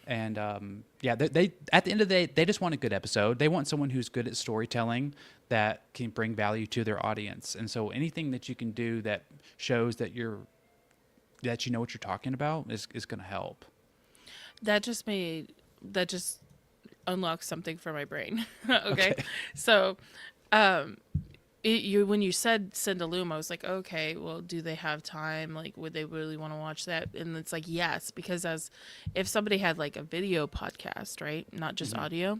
[SPEAKER 1] And, yeah, they at the end of the day, they just want a good episode. They want someone who's good at storytelling that can bring value to their audience. And so anything that you can do that shows that you know what you're talking about is going to help.
[SPEAKER 2] That just unlocked something for my brain. Okay. So, when you said send a Loom, I was like, okay, well, do they have time? Like, would they really want to watch that? And it's like, yes, because if somebody had like a video podcast, right, not just audio,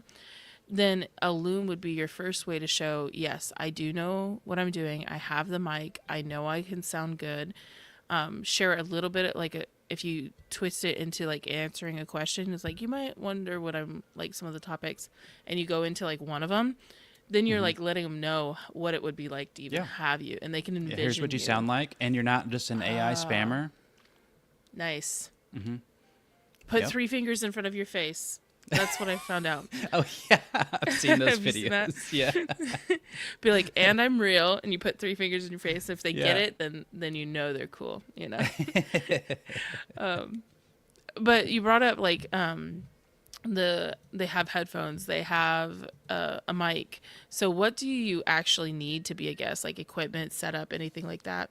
[SPEAKER 2] then a Loom would be your first way to show, yes, I do know what I'm doing. I have the mic. I know I can sound good. Share a little bit, if you twist it into like answering a question, it's like, you might wonder what I'm like, some of the topics, and you go into like one of them. Then you're like letting them know what it would be like to even have you, and they can envision
[SPEAKER 1] Here's what you sound like, and you're not just an AI spammer.
[SPEAKER 2] Nice. Put 3 fingers in front of your face. That's what I found out.
[SPEAKER 1] Oh yeah, I've seen those
[SPEAKER 2] Have you seen that?
[SPEAKER 1] videos. Yeah,
[SPEAKER 2] Be like, and I'm real, and you put three fingers in your face. If they get
[SPEAKER 1] yeah.
[SPEAKER 2] it, then you know they're cool, you know. But you brought up like they have headphones, they have a mic. So what do you actually need to be a guest? Like equipment, setup, anything like that?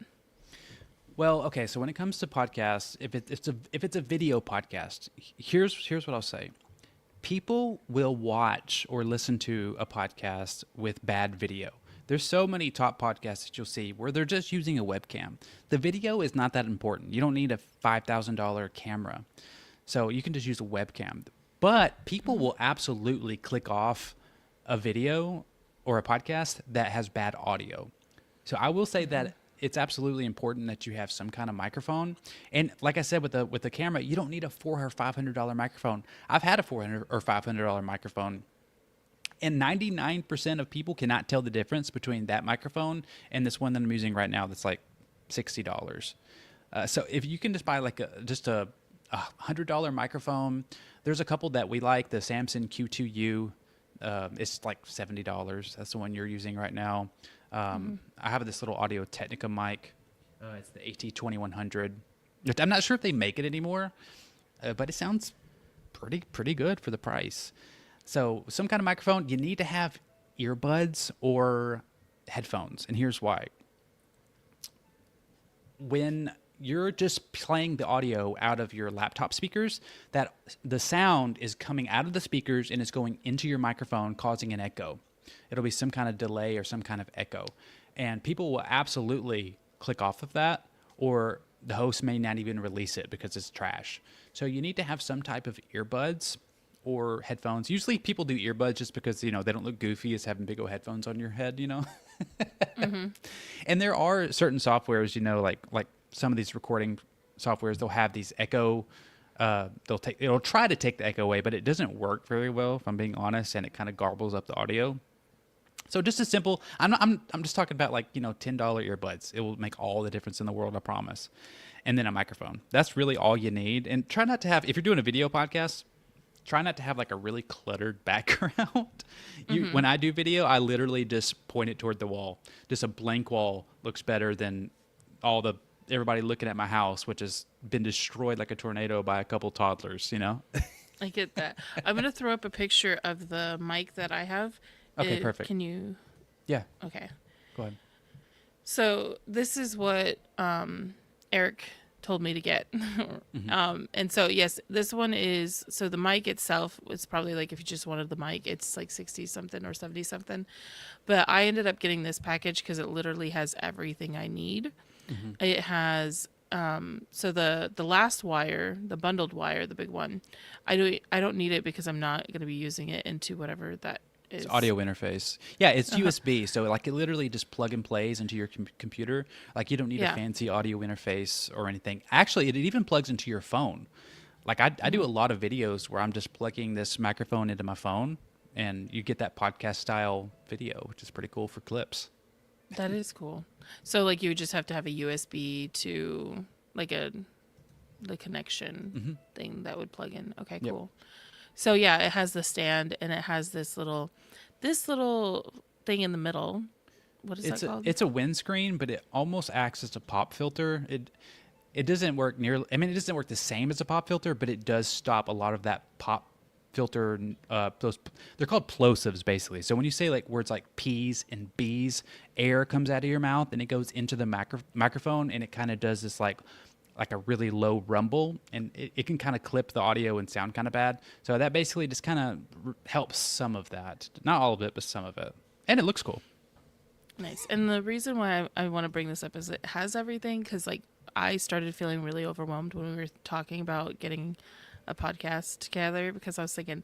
[SPEAKER 1] Well, okay. So when it comes to podcasts, if it's a video podcast, here's what I'll say. People will watch or listen to a podcast with bad video. There's so many top podcasts that you'll see where they're just using a webcam. The video is not that important. You don't need a $5,000 camera. So you can just use a webcam. But people will absolutely click off a video or a podcast that has bad audio. So I will say that it's absolutely important that you have some kind of microphone. And like I said, with the camera, you don't need a $400 or $500 microphone. I've had a $400 or $500 microphone, and 99% of people cannot tell the difference between that microphone and this one that I'm using right now that's like $60. So if you can just buy like just a $100 microphone, there's a couple that we like. The Samson Q2U, it's like $70. That's the one you're using right now. I have this little Audio Technica mic. It's the AT2100. I'm not sure if they make it anymore, but it sounds pretty good for the price. So some kind of microphone. You need to have earbuds or headphones, and here's why. When you're just playing the audio out of your laptop speakers, that the sound is coming out of the speakers and it's going into your microphone, causing an echo. It'll be some kind of delay or some kind of echo. And people will absolutely click off of that, or the host may not even release it because it's trash. So you need to have some type of earbuds or headphones. Usually people do earbuds just because, they don't look goofy as having big old headphones on your head, And there are certain softwares, like some of these recording softwares, they'll have these echo. It'll try to take the echo away, but it doesn't work very well, if I'm being honest, and it kind of garbles up the audio. So just a simple, I'm just talking about like, $10 earbuds. It will make all the difference in the world, I promise. And then a microphone. That's really all you need. And try not to have, if you're doing a video podcast, try not to have like a really cluttered background. When I do video, I literally just point it toward the wall. Just a blank wall looks better than everybody looking at my house, which has been destroyed like a tornado by a couple toddlers,
[SPEAKER 2] I get that. I'm going to throw up a picture of the mic that I have.
[SPEAKER 1] Okay, perfect.
[SPEAKER 2] Can you?
[SPEAKER 1] Yeah.
[SPEAKER 2] Okay.
[SPEAKER 1] Go ahead.
[SPEAKER 2] So this is what Eric told me to get. And so, yes, this one is, so the mic itself was probably like, if you just wanted the mic, it's like 60 something or 70 something. But I ended up getting this package because it literally has everything I need. It has so the last wire, the bundled wire, the big one, I don't need it because I'm not going to be using it into whatever that is.
[SPEAKER 1] It's audio interface. Yeah, it's USB, so like it literally just plug and plays into your computer. Like you don't need a fancy audio interface or anything. Actually, it even plugs into your phone. Like I do a lot of videos where I'm just plugging this microphone into my phone, and you get that podcast style video, which is pretty cool for clips.
[SPEAKER 2] That is cool. So like you would just have to have a USB to like the connection thing that would plug in. Okay, cool. So yeah, it has the stand and it has this little thing in the middle. What is that called?
[SPEAKER 1] It's a windscreen, but it almost acts as a pop filter. It doesn't work it doesn't work the same as a pop filter, but it does stop a lot of that pop filter. They're called plosives basically. So when you say like words like P's and B's, air comes out of your mouth and it goes into the microphone, and it kind of does this like a really low rumble, and it can kind of clip the audio and sound kind of bad. So that basically just kind of helps some of that. Not all of it, but some of it. And it looks cool.
[SPEAKER 2] Nice. And the reason why I want to bring this up is it has everything, because like I started feeling really overwhelmed when we were talking about getting a podcast together, because I was thinking,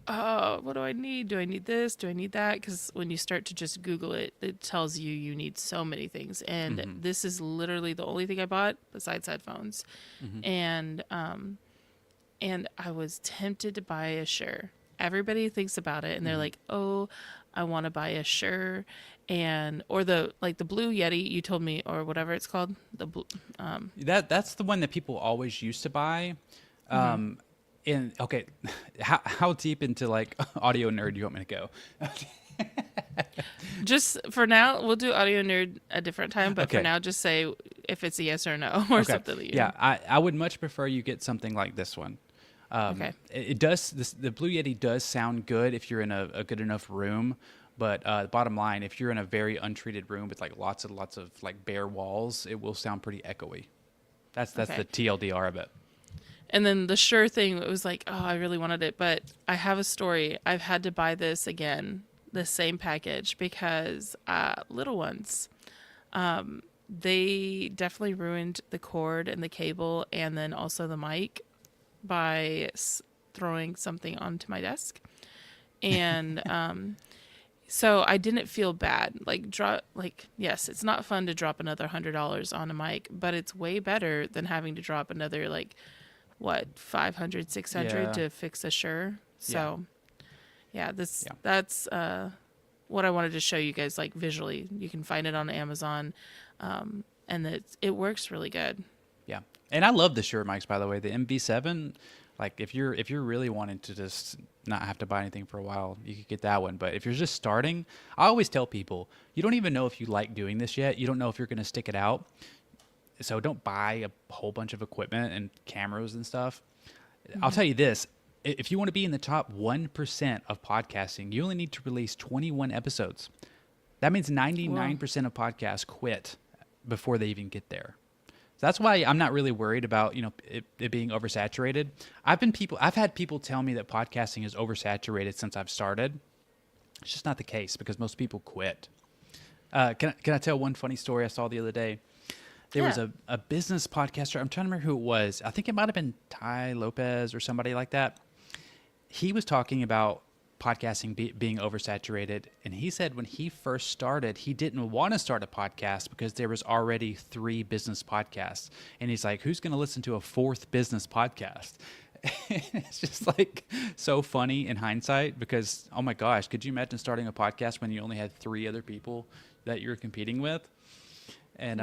[SPEAKER 2] oh, what do I need? Do I need this? Do I need that? Because when you start to just Google it, it tells you need so many things. And this is literally the only thing I bought besides headphones. And I was tempted to buy a Shure. Everybody thinks about it and they're like, oh, I want to buy a Shure, or the Blue Yeti you told me, or whatever it's called. The blue,
[SPEAKER 1] that's the one that people always used to buy. And okay, how deep into like audio nerd do you want me to go?
[SPEAKER 2] Just for now, we'll do audio nerd a different time, but for
[SPEAKER 1] Okay.
[SPEAKER 2] now, just say if it's a yes or no or
[SPEAKER 1] Okay.
[SPEAKER 2] something that you.
[SPEAKER 1] Yeah, I would much prefer you get something like this one.
[SPEAKER 2] Okay.
[SPEAKER 1] It does the Blue Yeti does sound good if you're in a good enough room, but bottom line, if you're in a very untreated room with like lots of like bare walls, it will sound pretty echoey. That's
[SPEAKER 2] Okay.
[SPEAKER 1] the TLDR of it.
[SPEAKER 2] And then the Shure thing, it was like, oh, I really wanted it, but I have a story. I've had to buy this again, the same package, because little ones, they definitely ruined the cord and the cable and then also the mic by throwing something onto my desk. And so I didn't feel bad. Yes, it's not fun to drop another $100 on a mic, but it's way better than having to drop another like what 500, 600
[SPEAKER 1] Yeah.
[SPEAKER 2] to fix a Shure. So yeah,
[SPEAKER 1] Yeah.
[SPEAKER 2] that's what I wanted to show you guys, like visually. You can find it on Amazon, and it works really good.
[SPEAKER 1] Yeah, and I love the Shure mics, by the way. The MV7, like if you're really wanting to just not have to buy anything for a while, you could get that one. But if you're just starting, I always tell people, you don't even know if you like doing this yet. You don't know if you're going to stick it out. So don't buy a whole bunch of equipment and cameras and stuff. I'll tell you this. If you want to be in the top 1% of podcasting, you only need to release 21 episodes. That means 99% of podcasts quit before they even get there. So that's why I'm not really worried about, it being oversaturated. I've had people tell me that podcasting is oversaturated since I've started. It's just not the case because most people quit. Can I tell one funny story I saw the other day? There was a business podcaster. I'm trying to remember who it was. I think it might have been Ty Lopez or somebody like that. He was talking about podcasting being oversaturated. And he said when he first started, he didn't want to start a podcast because there was already 3 business podcasts. And he's like, who's going to listen to a 4th business podcast? It's just like so funny in hindsight because, oh my gosh, could you imagine starting a podcast when you only had 3 other people that you're competing with? And,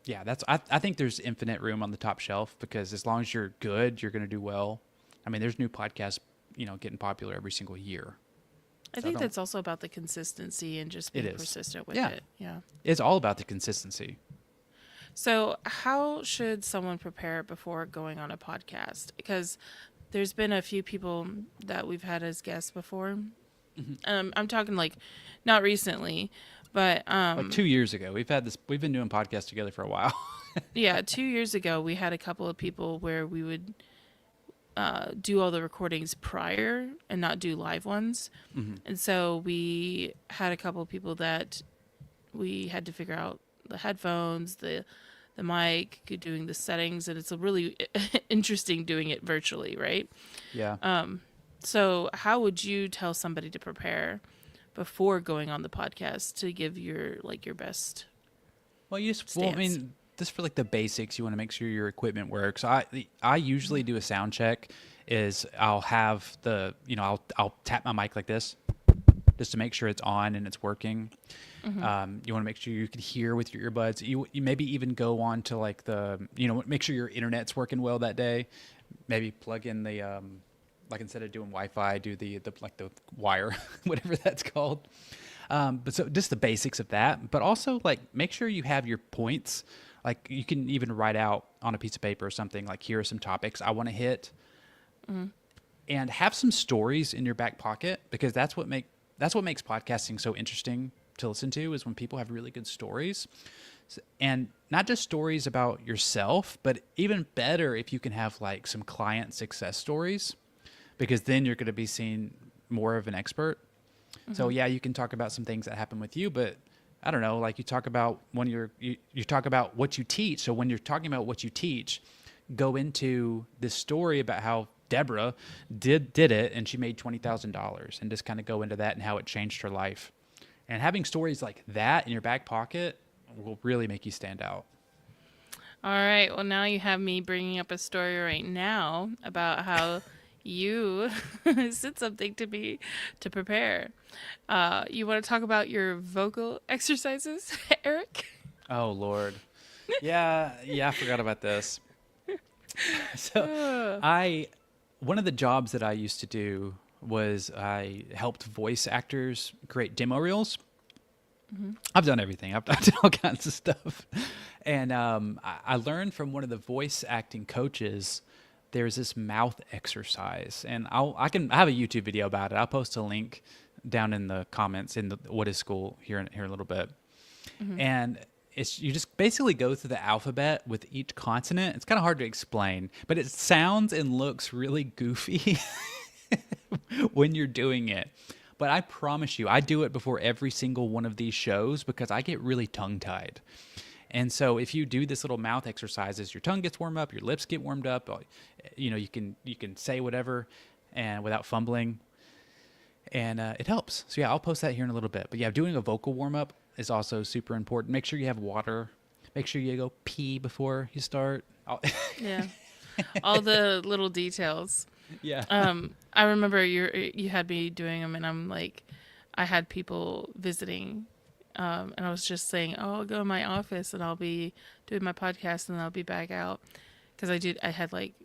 [SPEAKER 1] yeah, I think there's infinite room on the top shelf because as long as you're good, you're going to do well. I mean, there's new podcasts, getting popular every single year.
[SPEAKER 2] I think that's also about the consistency and just being persistent with it. Yeah.
[SPEAKER 1] It's all about the consistency.
[SPEAKER 2] So how should someone prepare before going on a podcast? Because there's been a few people that we've had as guests before. I'm talking like not recently, but
[SPEAKER 1] like 2 years ago, we've been doing podcasts together for a while.
[SPEAKER 2] yeah, 2 years ago we had a couple of people where we would do all the recordings prior and not do live ones. And so we had a couple of people that we had to figure out the headphones, the mic, doing the settings, and it's a really interesting doing it virtually, right?
[SPEAKER 1] Yeah.
[SPEAKER 2] So how would you tell somebody to prepare before going on the podcast to give your best
[SPEAKER 1] Well,
[SPEAKER 2] stance?
[SPEAKER 1] I mean, just for like the basics, you want to make sure your equipment works. I usually do a sound check. I'll have I'll tap my mic like this, just to make sure it's on and it's working. You want to make sure you can hear with your earbuds. You maybe even go on to like make sure your internet's working well that day. Maybe plug in the like instead of doing Wi-Fi, do the wire, whatever that's called. But so just the basics of that, but also like make sure you have your points. Like you can even write out on a piece of paper or something like, here are some topics I want to hit, and have some stories in your back pocket because that's what makes podcasting so interesting to listen to is when people have really good stories, and not just stories about yourself, but even better if you can have like some client success stories, because then you're going to be seen more of an expert. So yeah, you can talk about some things that happen with you, but I don't know, like you talk about when you talk about what you teach. So when you're talking about what you teach, go into this story about how Deborah did it and she made $20,000 and just kind of go into that and how it changed her life. And having stories like that in your back pocket will really make you stand out.
[SPEAKER 2] All right. Well, now you have me bringing up a story right now about how you said something to me to prepare. You want to talk about your vocal exercises, Eric?
[SPEAKER 1] Oh, Lord. Yeah, I forgot about this. So one of the jobs that I used to do was I helped voice actors create demo reels. I've done everything. I've done all kinds of stuff. And I learned from one of the voice acting coaches, there's this mouth exercise. And I have a YouTube video about it. I'll post a link down in the comments in the What is Skool here in a little bit. And you just basically go through the alphabet with each consonant. It's kind of hard to explain, but it sounds and looks really goofy when you're doing it. But I promise you, I do it before every single one of these shows because I get really tongue-tied. And so if you do this little mouth exercises, your tongue gets warmed up, your lips get warmed up, you can say whatever and without fumbling. And it helps. So yeah, I'll post that here in a little bit. But yeah, doing a vocal warm-up is also super important. Make sure you have water. Make sure you go pee before you start.
[SPEAKER 2] Yeah. All the little details.
[SPEAKER 1] Yeah.
[SPEAKER 2] I remember you had me doing them, and I'm like, I had people visiting, and I was just saying, oh, I'll go in my office and I'll be doing my podcast and then I'll be back out. Because I had like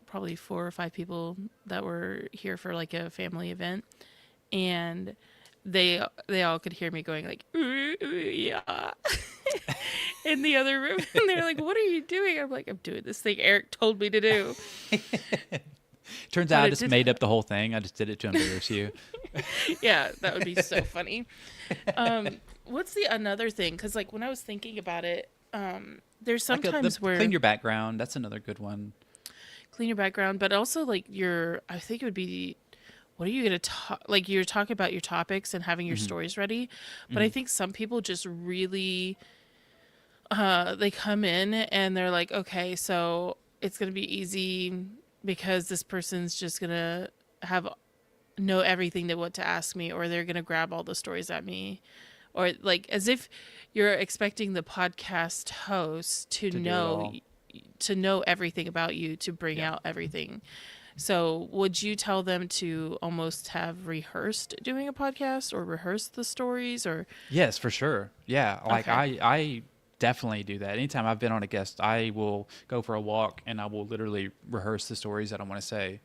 [SPEAKER 2] probably 4 or 5 people that were here for like a family event, and they all could hear me going like, ooh, ooh, yeah, in the other room. And they're like, what are you doing? I'm like, I'm doing this thing Eric told me to do.
[SPEAKER 1] Turns out I just made up the whole thing. I just did it to embarrass you.
[SPEAKER 2] Yeah, that would be so funny. What's the another thing? Because like when I was thinking about it, there's sometimes where
[SPEAKER 1] clean your background. That's another good one.
[SPEAKER 2] Clean your background, but also like I think it would be, what are you going to talk? Like you're talking about your topics and having your stories ready. But I think some people just really, they come in and they're like, okay, so it's going to be easy because this person's just going to know everything what to ask me, or they're going to grab all the stories at me, or like as if you're expecting the podcast host to know everything about you, to bring out everything. So would you tell them to almost have rehearsed doing a podcast or rehearse the stories? Or
[SPEAKER 1] Yes, for sure. Yeah. Like
[SPEAKER 2] Okay.
[SPEAKER 1] I definitely do that. Anytime I've been on a guest, I will go for a walk and I will literally rehearse the stories that I want to say.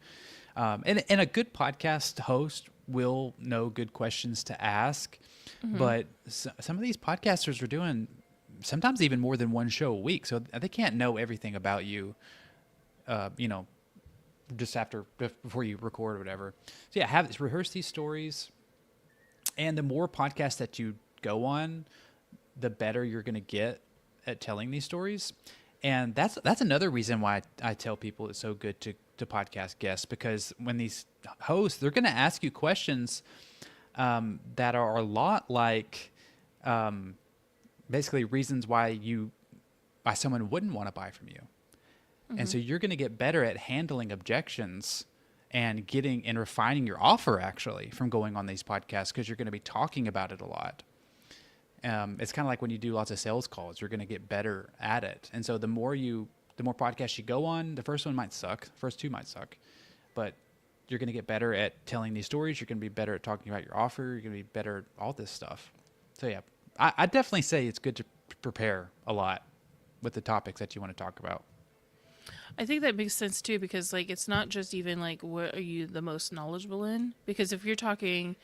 [SPEAKER 1] And a good podcast host will know good questions to ask. But some of these podcasters are doing sometimes even more than one show a week. So they can't know everything about you, just before you record or whatever. So yeah, rehearse these stories. And the more podcasts that you go on, the better you're going to get at telling these stories. And that's another reason why I tell people it's so good to podcast guests, because when these hosts, they're going to ask you questions that are a lot like basically reasons why someone wouldn't want to buy from you. And so you're going to get better at handling objections and refining your offer actually from going on these podcasts, because you're going to be talking about it a lot. It's kind of like when you do lots of sales calls, you're going to get better at it. And so the more podcasts you go on, the first 2 might suck, but you're going to get better at telling these stories. You're going to be better at talking about your offer. You're going to be better at all this stuff. So yeah, I definitely say it's good to prepare a lot with the topics that you want to talk about.
[SPEAKER 2] I think that makes sense too, because like it's not just even like what are you the most knowledgeable in, because if you're talking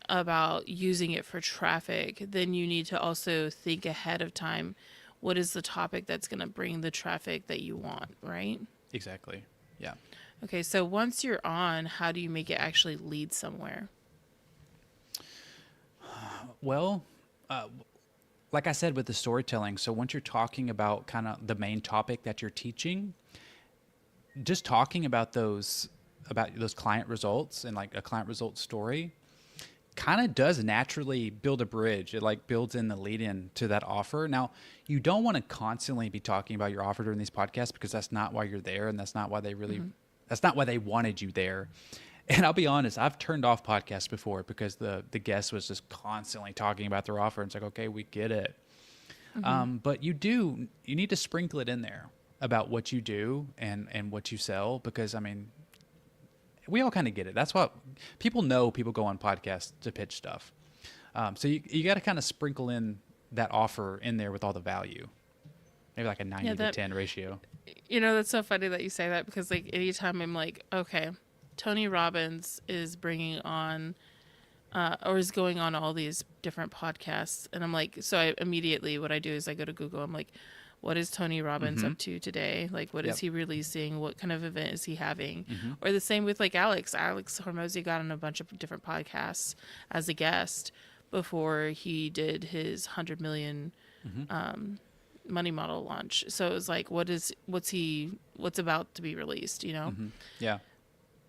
[SPEAKER 2] about using it for traffic, then you need to also think ahead of time, what is the topic that's going to bring the traffic that you want, right?
[SPEAKER 1] Exactly. Yeah.
[SPEAKER 2] Okay, so once you're on, how do you make it actually lead somewhere?
[SPEAKER 1] Well, like I said with the storytelling, so once you're talking about kind of the main topic that you're teaching, just talking about those client results and like a client results story kind of does naturally build a bridge. It like builds in the lead in to that offer. Now, you don't want to constantly be talking about your offer during these podcasts, because that's not why you're there, and that's not why that's not why they wanted you there. And I'll be honest, I've turned off podcasts before because the guest was just constantly talking about their offer. And it's like, okay, we get it. But you need to sprinkle it in there about what you do and what you sell, because I mean, we all kind of get it. That's what people know. People go on podcasts to pitch stuff. So you got to kind of sprinkle in that offer in there with all the value, maybe like a 90 to 10 ratio.
[SPEAKER 2] That's so funny that you say that because like anytime I'm like, okay, Tony Robbins is bringing on or is going on all these different podcasts, and I'm like, so I immediately what I do is I go to Google. I'm like, what is Tony Robbins
[SPEAKER 1] Mm-hmm.
[SPEAKER 2] up to today? Like, what is
[SPEAKER 1] Yep.
[SPEAKER 2] he releasing? What kind of event is he having?
[SPEAKER 1] Mm-hmm.
[SPEAKER 2] Or the same with like Alex Hormozy got on a bunch of different podcasts as a guest before he did his 100 million
[SPEAKER 1] Mm-hmm.
[SPEAKER 2] money model launch. So it was like, what's about to be released, you know?
[SPEAKER 1] Mm-hmm. Yeah.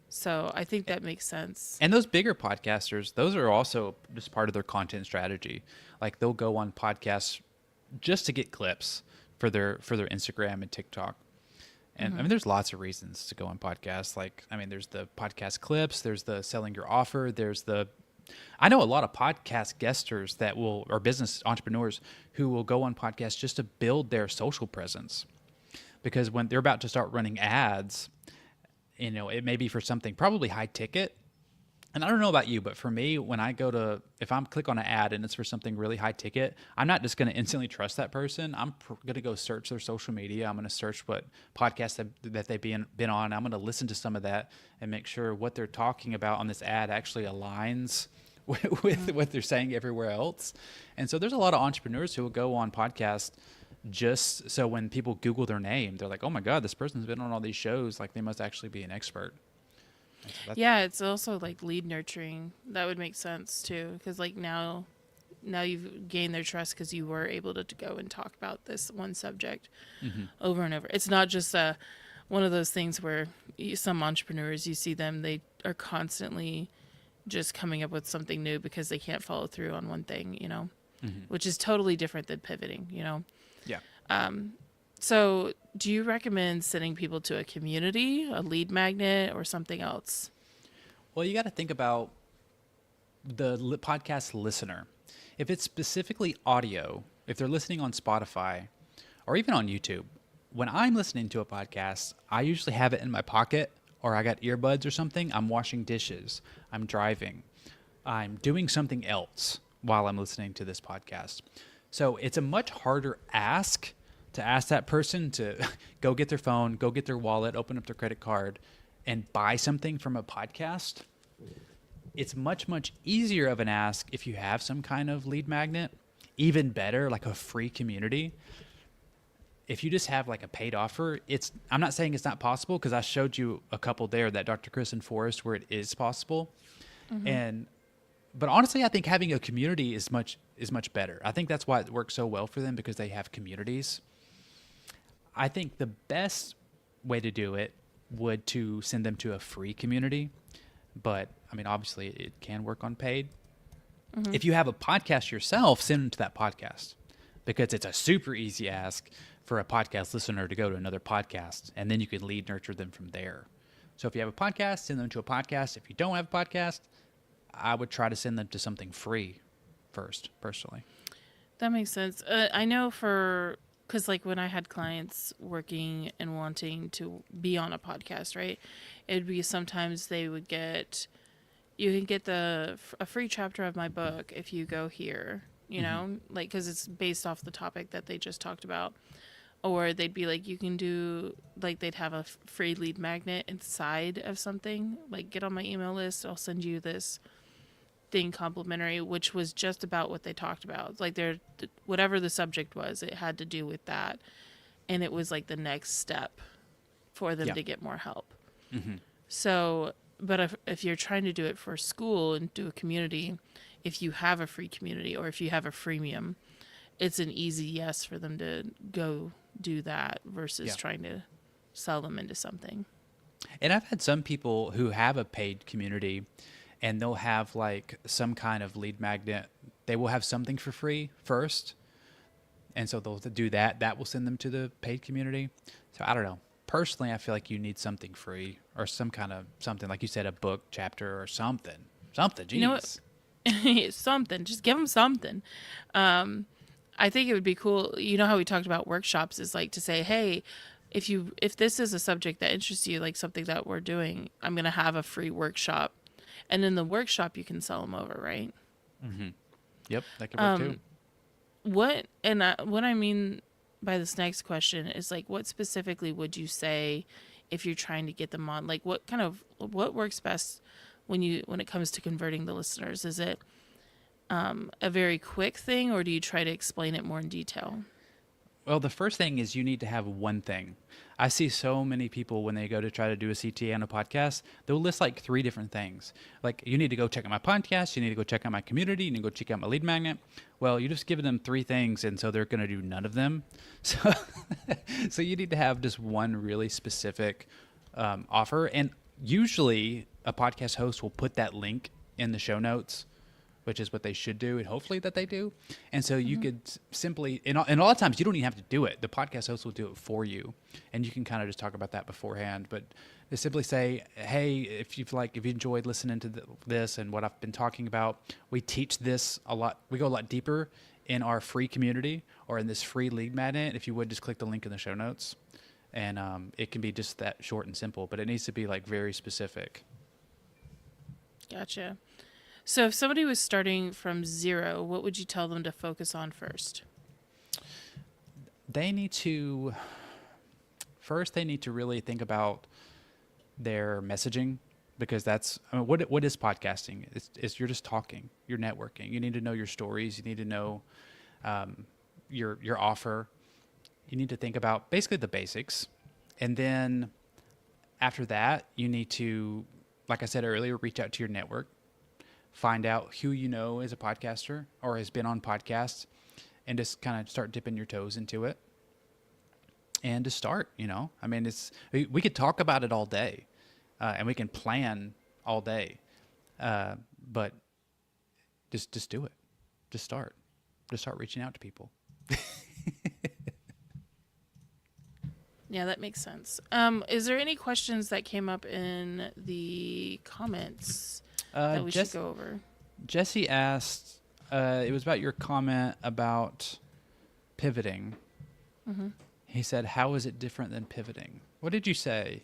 [SPEAKER 2] So I think that makes sense.
[SPEAKER 1] And those bigger podcasters, those are also just part of their content strategy. Like they'll go on podcasts just to get clips for their Instagram and TikTok. And I mean, there's lots of reasons to go on podcasts. Like, I mean, there's the podcast clips, there's the selling your offer, I know a lot of podcast guesters that will, or business entrepreneurs who will go on podcasts just to build their social presence. Because when they're about to start running ads, it may be for something probably high ticket. And I don't know about you, but for me, if I'm click on an ad and it's for something really high ticket, I'm not just going to instantly trust that person. I'm going to go search their social media. I'm going to search what podcasts that they've been on. I'm going to listen to some of that and make sure what they're talking about on this ad actually aligns with what they're saying everywhere else. And so there's a lot of entrepreneurs who will go on podcasts just so when people Google their name, they're like, oh my God, this person's been on all these shows. Like they must actually be an expert.
[SPEAKER 2] Yeah, it's also like lead nurturing. That would make sense too, because like now you've gained their trust because you were able to go and talk about this one subject over and over. It's not just one of those things where some entrepreneurs, you see them, they are constantly just coming up with something new because they can't follow through on one thing, which is totally different than pivoting.
[SPEAKER 1] Yeah.
[SPEAKER 2] So, do you recommend sending people to a community, a lead magnet, or something else?
[SPEAKER 1] Well, you got to think about the podcast listener. If it's specifically audio, if they're listening on Spotify or even on YouTube, when I'm listening to a podcast, I usually have it in my pocket or I got earbuds or something. I'm washing dishes, I'm driving, I'm doing something else while I'm listening to this podcast. So it's a much harder ask to ask that person to go get their phone, go get their wallet, open up their credit card, and buy something from a podcast. It's much, much easier of an ask if you have some kind of lead magnet. Even better, like a free community. If you just have like a paid offer, I'm not saying it's not possible because I showed you a couple there, that Dr. Chris and Forrest, where it is possible. But honestly, I think having a community is much better. I think that's why it works so well for them, because they have communities. I think the best way to do it would to send them to a free community. But I mean, obviously it can work on paid. If you have a podcast yourself, send them to that podcast, because it's a super easy ask for a podcast listener to go to another podcast, and then you can lead nurture them from there. So if you have a podcast, send them to a podcast. If you don't have a podcast, I would try to send them to something free first, personally.
[SPEAKER 2] That makes sense. I know because like when I had clients working and wanting to be on a podcast, right? It'd be sometimes they would you can get a free chapter of my book if you go here, like, because it's based off the topic that they just talked about. Or they'd be like, you can do, like, they'd have a free lead magnet inside of something. Like, get on my email list. I'll send you this thing complimentary, which was just about what they talked about. Like, whatever the subject was, it had to do with that. And it was like the next step for them to get more help. So, but if you're trying to do it for Skool and do a community, if you have a free community or if you have a freemium, it's an easy yes for them to go do that versus trying to sell them into something.
[SPEAKER 1] And I've had some people who have a paid community and they'll have like some kind of lead magnet. They will have something for free first. And so they'll do that. That will send them to the paid community. So I don't know. Personally, I feel like you need something free or some kind of something, like you said, a book chapter or something. Something, geez.
[SPEAKER 2] You know what? Something. Just give them something. I think it would be cool. You know how we talked about workshops is like to say, hey, if this is a subject that interests you, like something that we're doing, I'm going to have a free workshop. And in the workshop, you can sell them over, right?
[SPEAKER 1] Yep, that could work too.
[SPEAKER 2] What I mean by this next question is like, what specifically would you say if you're trying to get them on? Like, what works best when it comes to converting the listeners? Is it a very quick thing, or do you try to explain it more in detail?
[SPEAKER 1] Well, the first thing is you need to have one thing. I see so many people when they go to try to do a CTA on a podcast, they'll list like 3 different things. Like, you need to go check out my podcast, you need to go check out my community, you need to go check out my lead magnet. Well, you just give them 3 things, and so they're going to do none of them. So, so you need to have just one really specific offer. And usually a podcast host will put that link in the show notes, which is what they should do, and hopefully that they do. And so you could simply, and a lot of times you don't even have to do it. The podcast host will do it for you, and you can kind of just talk about that beforehand. But to simply say, hey, if you enjoyed listening to this and what I've been talking about, we teach this a lot. We go a lot deeper in our free community or in this free lead magnet. If you would just click the link in the show notes, and it can be just that short and simple, but it needs to be like very specific.
[SPEAKER 2] Gotcha. So if somebody was starting from 0, what would you tell them to focus on first?
[SPEAKER 1] They need to really think about their messaging, because that's, I mean, what is podcasting? It's you're just talking, you're networking. You need to know your stories. You need to know your offer. You need to think about basically the basics, and then after that, you need to, like I said earlier, reach out to your network. Find out who you know is a podcaster or has been on podcasts, and just kind of start dipping your toes into it. And to start, I mean, we could talk about it all day, and we can plan all day, but just do it. Just start reaching out to people.
[SPEAKER 2] Yeah, that makes sense. Is there any questions that came up in the comments that we should go over?
[SPEAKER 1] Jesse asked, it was about your comment about pivoting.
[SPEAKER 2] Mm-hmm.
[SPEAKER 1] He said, how is it different than pivoting? What did you say?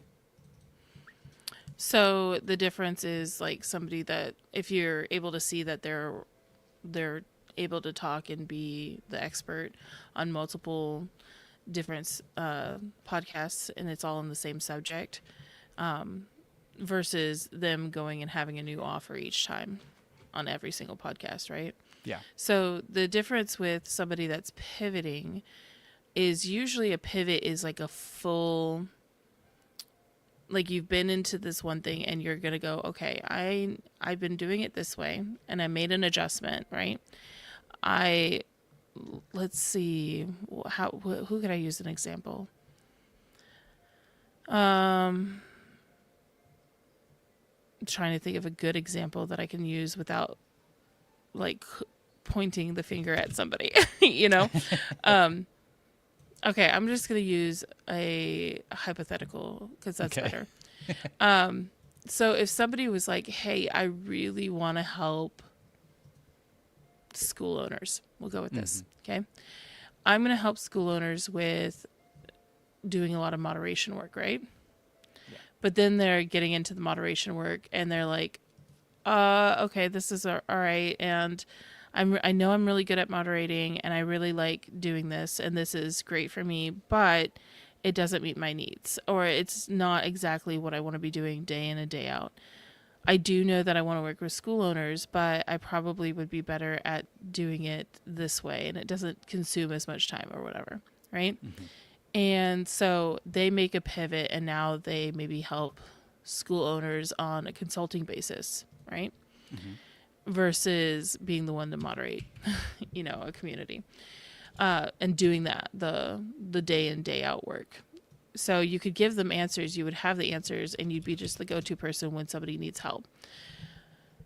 [SPEAKER 2] So the difference is like somebody that, if you're able to see that they're able to talk and be the expert on multiple different podcasts, and it's all in the same subject, versus them going and having a new offer each time on every single podcast, right?
[SPEAKER 1] Yeah.
[SPEAKER 2] So the difference with somebody that's pivoting is usually a pivot is like a full, like you've been into this one thing and you're going to go, okay, I've been doing it this way and I made an adjustment, right? Let's see, who could I use an example? I'm trying to think of a good example that I can use without like pointing the finger at somebody, Okay, I'm just going to use a hypothetical because that's better. So if somebody was like, hey, I really want to help school owners, we'll go with this. Okay. I'm going to help school owners with doing a lot of moderation work, right? Yeah. But then they're getting into the moderation work and they're like, okay, this is all right. And I know I'm really good at moderating and I really like doing this and this is great for me, but it doesn't meet my needs, or it's not exactly what I want to be doing day in and day out. I do know that I want to work with school owners, but I probably would be better at doing it this way and it doesn't consume as much time or whatever, right? Mm-hmm. And so they make a pivot and now they maybe help school owners on a consulting basis, right? Mm-hmm. Versus being the one to moderate, a community, and doing that, the day in, day out work. So you could give them answers, you would have the answers, and you'd be just the go-to person when somebody needs help.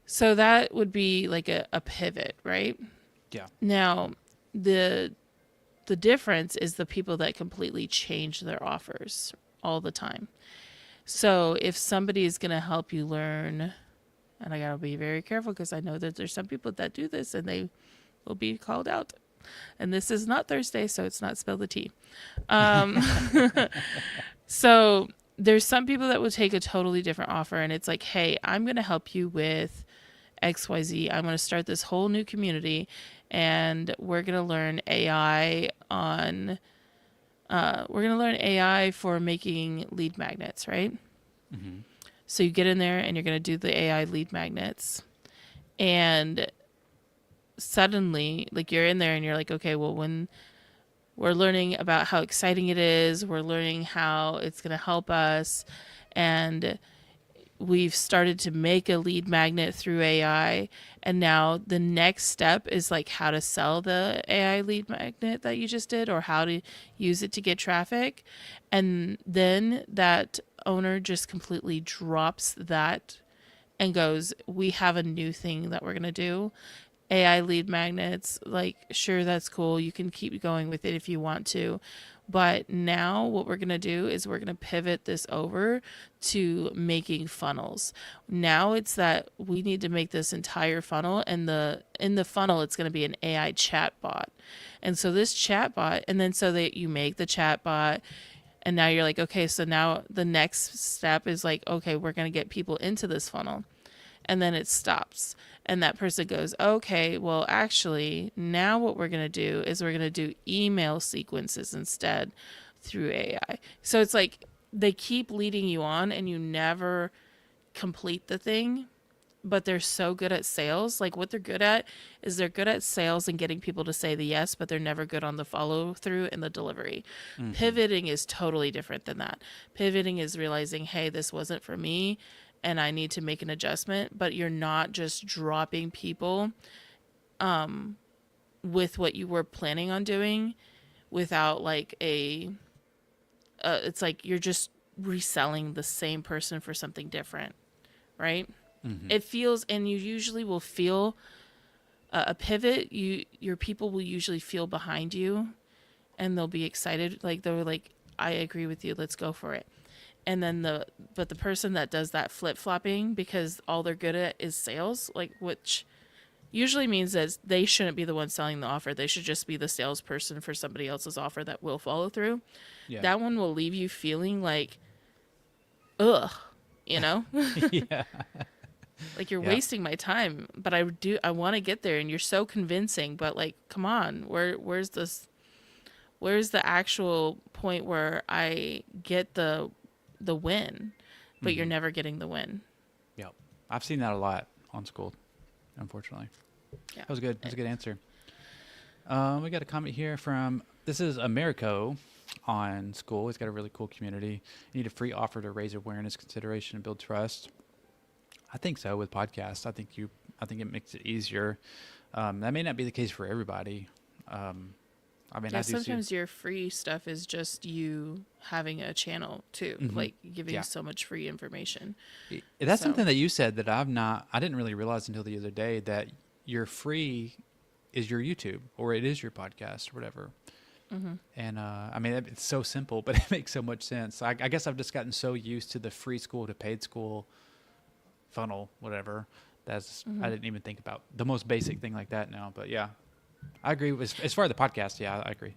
[SPEAKER 2] So that would be like a pivot, right?
[SPEAKER 1] Yeah.
[SPEAKER 2] Now, the difference is the people that completely change their offers all the time. So if somebody is going to help you learn, and I got to be very careful because I know that there's some people that do this and they will be called out. And this is not Thursday, so it's not spill the tea. So there's some people that will take a totally different offer and it's like, hey, I'm going to help you with XYZ. I'm going to start this whole new community and we're going to learn AI on we're going to learn AI for making lead magnets, right?
[SPEAKER 1] Mm-hmm.
[SPEAKER 2] So you get in there and you're going to do the AI lead magnets. And suddenly, like you're in there and you're like, okay, well, when we're learning about how exciting it is, we're learning how it's going to help us. And we've started to make a lead magnet through AI. And now the next step is like how to sell the AI lead magnet that you just did or how to use it to get traffic. And then that owner just completely drops that and goes, we have a new thing that we're going to do. AI lead magnets, like, sure, that's cool. You can keep going with it if you want to. But now what we're going to do is we're going to pivot this over to making funnels. Now it's that we need to make this entire funnel, and in the funnel it's going to be an AI chat bot. And so this chat bot, and then so that you make the chat bot, and now you're like, okay, so now the next step is like, okay, we're going to get people into this funnel. And then it stops. And that person goes, okay, well, actually, now what we're going to do is we're going to do email sequences instead through AI. So it's like they keep leading you on and you never complete the thing, but they're so good at sales. Like what they're good at is they're good at sales and getting people to say the yes, but they're never good on the follow through and the delivery. Mm-hmm. Pivoting is totally different than that. Pivoting is realizing, hey, this wasn't for me and I need to make an adjustment, but you're not just dropping people with what you were planning on doing without like it's like you're just reselling the same person for something different, right? Mm-hmm. It feels, and you usually will feel a pivot. Your people will usually feel behind you and they'll be excited. Like they're like, I agree with you. Let's go for it. And then the person that does that flip-flopping because all they're good at is sales, like which usually means that they shouldn't be the one selling the offer. They should just be the salesperson for somebody else's offer that will follow through. Yeah. That one will leave you feeling like, ugh, you know?
[SPEAKER 1] Yeah.
[SPEAKER 2] Like you're wasting my time, but I want to get there and you're so convincing, but like, come on, where's the actual point where I get the win, but you're never getting the win.
[SPEAKER 1] Yep. I've seen that a lot on Skool, unfortunately. Yeah. That was good. That's a good answer. We got a comment here from, this is Americo on Skool. He's got a really cool community. You need a free offer to raise awareness, consideration, and build trust. I think so with podcasts. I think it makes it easier. That may not be the case for everybody. I mean,
[SPEAKER 2] sometimes your free stuff is just you having a channel too, like giving so much free information.
[SPEAKER 1] That's something that you said that I didn't really realize until the other day, that your free is your YouTube or it is your podcast or whatever. Mm-hmm. And I mean, it's so simple, but it makes so much sense. I guess I've just gotten so used to the free school to paid school funnel, whatever. I didn't even think about the most basic thing like that now, but yeah. I agree. As far as the podcast, yeah, I agree.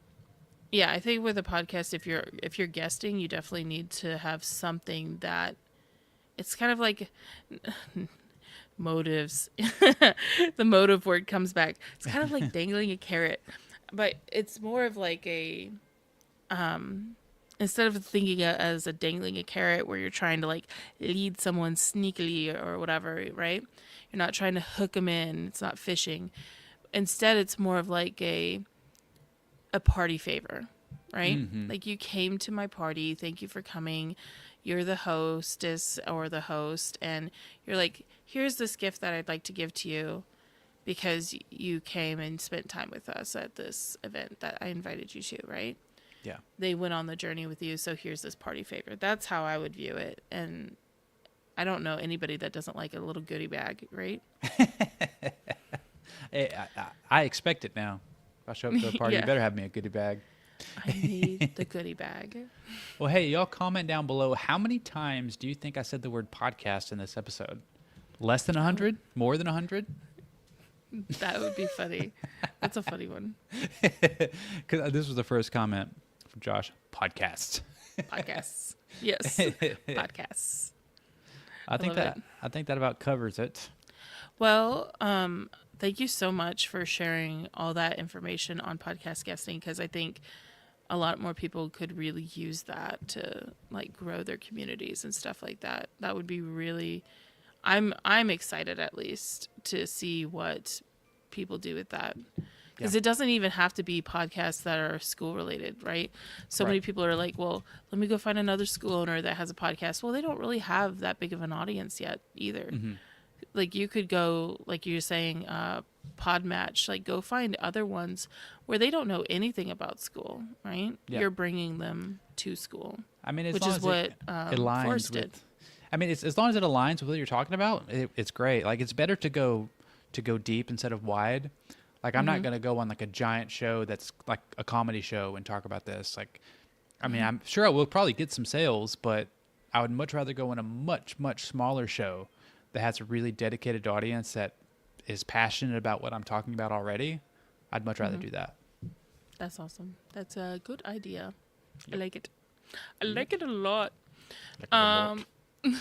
[SPEAKER 2] Yeah, I think with a podcast, if you're guesting, you definitely need to have something that it's kind of like motives. The motive word comes back. It's kind of like dangling a carrot, but it's more of like a instead of thinking as a dangling a carrot where you're trying to like lead someone sneakily or whatever, right? You're not trying to hook them in. It's not fishing. Instead, it's more of like a party favor, right? Mm-hmm. Like you came to my party. Thank you for coming. You're the hostess or the host. And you're like, here's this gift that I'd like to give to you because you came and spent time with us at this event that I invited you to, right?
[SPEAKER 1] Yeah.
[SPEAKER 2] They went on the journey with you. So here's this party favor. That's how I would view it. And I don't know anybody that doesn't like a little goodie bag, right?
[SPEAKER 1] Hey, I expect it now. If I show up to a party, you better have me a goodie bag.
[SPEAKER 2] I need the goodie bag.
[SPEAKER 1] Well, hey, y'all comment down below. How many times do you think I said the word podcast in this episode? Less than 100? More than 100?
[SPEAKER 2] That would be funny. That's a funny one.
[SPEAKER 1] Because this was the first comment from Josh. Podcasts.
[SPEAKER 2] Podcasts. Yes. Podcasts.
[SPEAKER 1] I think that about covers it.
[SPEAKER 2] Well, thank you so much for sharing all that information on podcast guesting, because I think a lot more people could really use that to like grow their communities and stuff like that. That would be really, I'm excited at least to see what people do with that. Because
[SPEAKER 1] Yeah.
[SPEAKER 2] it doesn't even have to be podcasts that are school related, right? So
[SPEAKER 1] Right.
[SPEAKER 2] many people are like, well, let me go find another school owner that has a podcast. Well, they don't really have that big of an audience yet either.
[SPEAKER 1] Hmm.
[SPEAKER 2] Like you could go, like you're saying, Podmatch, like go find other ones where they don't know anything about school, right?
[SPEAKER 1] Yeah.
[SPEAKER 2] You're bringing them to school,
[SPEAKER 1] I mean, as
[SPEAKER 2] which
[SPEAKER 1] long
[SPEAKER 2] is
[SPEAKER 1] as
[SPEAKER 2] what
[SPEAKER 1] it aligns
[SPEAKER 2] Forrest
[SPEAKER 1] with,
[SPEAKER 2] did.
[SPEAKER 1] I mean, as long as it aligns with what you're talking about, it's great. Like it's better to go deep instead of wide. Like I'm not gonna go on like a giant show that's like a comedy show and talk about this. Like, I mean, I'm sure I will probably get some sales, but I would much rather go on a much smaller show that has a really dedicated audience that is passionate about what I'm talking about already. I'd much rather do that.
[SPEAKER 2] That's awesome. That's a good idea.
[SPEAKER 1] Yep.
[SPEAKER 2] I like it. I like it a lot.
[SPEAKER 1] Like a lot.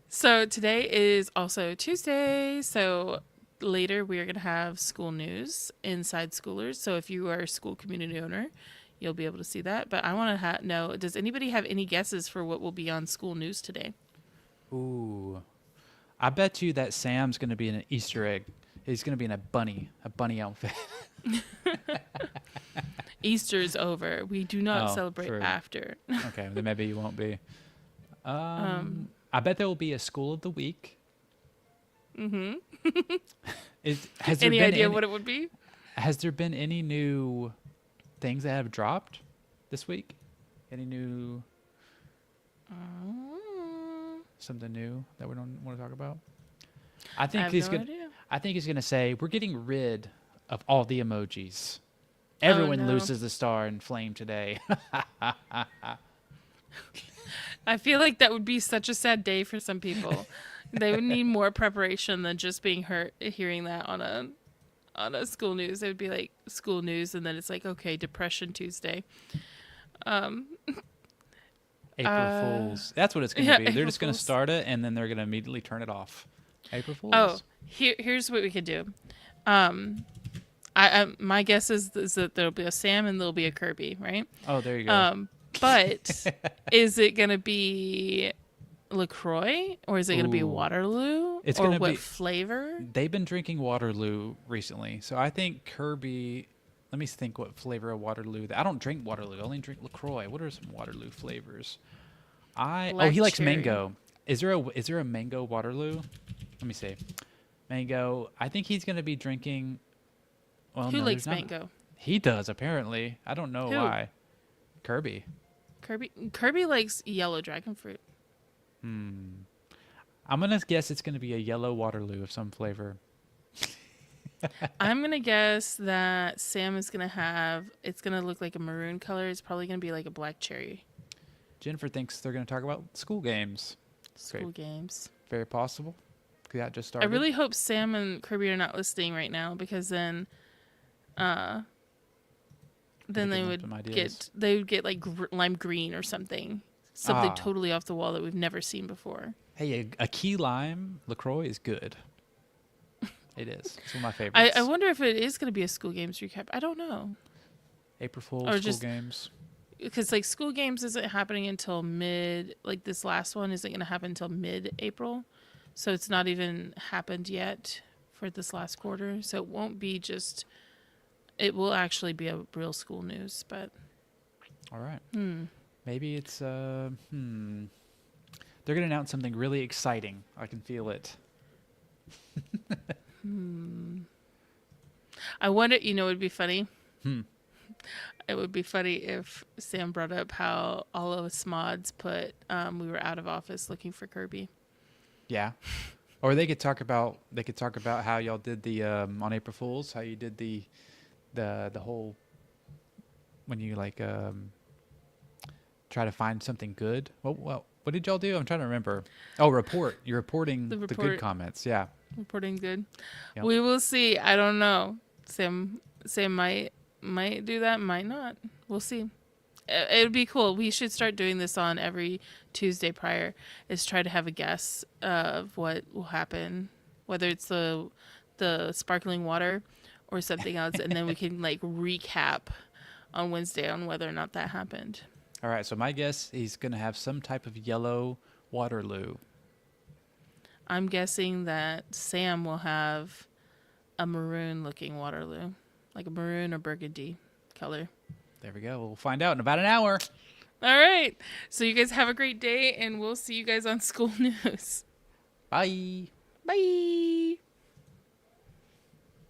[SPEAKER 2] So today is also Tuesday. So later we are going to have school news inside Schoolers. So if you are a school community owner, you'll be able to see that. But I want to know, does anybody have any guesses for what will be on school news today?
[SPEAKER 1] Ooh, I bet you that Sam's gonna be in an Easter egg. He's gonna be in a bunny outfit.
[SPEAKER 2] Easter's over. We do not
[SPEAKER 1] Oh,
[SPEAKER 2] celebrate
[SPEAKER 1] true.
[SPEAKER 2] after.
[SPEAKER 1] Okay, then maybe you won't be. I bet there will be a school of the week.
[SPEAKER 2] Mm-hmm.
[SPEAKER 1] Has there
[SPEAKER 2] Any
[SPEAKER 1] been
[SPEAKER 2] idea
[SPEAKER 1] any,
[SPEAKER 2] what it would be?
[SPEAKER 1] Has there been any new things that have dropped this week? Any new something new that we don't want to talk about? I
[SPEAKER 2] I
[SPEAKER 1] think
[SPEAKER 2] have
[SPEAKER 1] he's
[SPEAKER 2] no
[SPEAKER 1] gonna.
[SPEAKER 2] idea.
[SPEAKER 1] I think he's gonna say we're getting rid of all the emojis. Everyone
[SPEAKER 2] no.
[SPEAKER 1] loses the star and flame today.
[SPEAKER 2] I feel like that would be such a sad day for some people. They would need more preparation than just being hurt hearing that on a school news. It would be like school news, and then it's like, okay, Depression Tuesday.
[SPEAKER 1] April Fools. That's what it's going to
[SPEAKER 2] yeah,
[SPEAKER 1] be. They're
[SPEAKER 2] April
[SPEAKER 1] just going to
[SPEAKER 2] Fools.
[SPEAKER 1] start it and then they're going to immediately turn it off. April Fools.
[SPEAKER 2] Oh, here's what we could do. My guess is that there'll be a Sam and there'll be a Kirby, right?
[SPEAKER 1] Oh, there you go.
[SPEAKER 2] But is it gonna be LaCroix or is it gonna be
[SPEAKER 1] Ooh.
[SPEAKER 2] Waterloo?
[SPEAKER 1] It's
[SPEAKER 2] or
[SPEAKER 1] gonna
[SPEAKER 2] what
[SPEAKER 1] be-
[SPEAKER 2] flavor?
[SPEAKER 1] They've been drinking Waterloo recently, so I think Kirby. Let me think what flavor of Waterloo. I don't drink Waterloo. I only drink LaCroix. What are some Waterloo flavors? He
[SPEAKER 2] Black
[SPEAKER 1] likes
[SPEAKER 2] cherry.
[SPEAKER 1] mango. Is there a mango Waterloo? Let me see. Mango. I think he's gonna be drinking. Well,
[SPEAKER 2] Who
[SPEAKER 1] no,
[SPEAKER 2] likes
[SPEAKER 1] there's not-
[SPEAKER 2] mango?
[SPEAKER 1] He does apparently. I don't know
[SPEAKER 2] Who?
[SPEAKER 1] why. Kirby.
[SPEAKER 2] Kirby likes yellow dragon fruit.
[SPEAKER 1] I'm gonna guess it's gonna be a yellow Waterloo of some flavor.
[SPEAKER 2] I'm gonna guess that Sam is gonna have. It's gonna look like a maroon color. It's probably gonna be like a black cherry.
[SPEAKER 1] Jennifer thinks they're gonna talk about school games.
[SPEAKER 2] School games.
[SPEAKER 1] Very possible. That just
[SPEAKER 2] I
[SPEAKER 1] started.
[SPEAKER 2] really hope Sam and Kirby are not listening right now because then they
[SPEAKER 1] give them
[SPEAKER 2] would
[SPEAKER 1] some ideas.
[SPEAKER 2] get like lime green or something totally off the wall that we've never seen before.
[SPEAKER 1] Hey, a key lime LaCroix is good. It is. It's one of my
[SPEAKER 2] I
[SPEAKER 1] favorites.
[SPEAKER 2] wonder if it is going to be a school games recap. I don't know
[SPEAKER 1] April Fool's
[SPEAKER 2] or
[SPEAKER 1] school
[SPEAKER 2] just-
[SPEAKER 1] games.
[SPEAKER 2] because like school games isn't happening until mid. Like this last one isn't going to happen until mid-April, so it's not even happened yet for this last quarter. So it won't be just. It will actually be a real school news, but
[SPEAKER 1] All right. Maybe it's They're gonna announce something really exciting. I can feel it.
[SPEAKER 2] I wonder. You know, it would be funny. It would be funny if Sam brought up how all of us mods put we were out of office looking for Kirby.
[SPEAKER 1] Yeah. Or they could talk about how y'all did the on April Fools, how you did the whole when you like try to find something good. What did y'all do? I'm trying to remember. Oh, report. You're reporting the good
[SPEAKER 2] report.
[SPEAKER 1] comments. Yeah.
[SPEAKER 2] Reporting good.
[SPEAKER 1] Yep.
[SPEAKER 2] We will see. I don't know. Sam might do that, might not. We'll see. It would be cool. We should start doing this on every Tuesday prior. Is try to have a guess of what will happen, whether it's the sparkling water or something else, and then we can like recap on Wednesday on whether or not that happened.
[SPEAKER 1] All right, so my guess, he's going to have some type of yellow Waterloo.
[SPEAKER 2] I'm guessing that Sam will have a maroon-looking Waterloo, like a maroon or burgundy color.
[SPEAKER 1] There we go. We'll find out in about an hour.
[SPEAKER 2] All right. So you guys have a great day, and we'll see you guys on Skool News.
[SPEAKER 1] Bye.
[SPEAKER 2] Bye.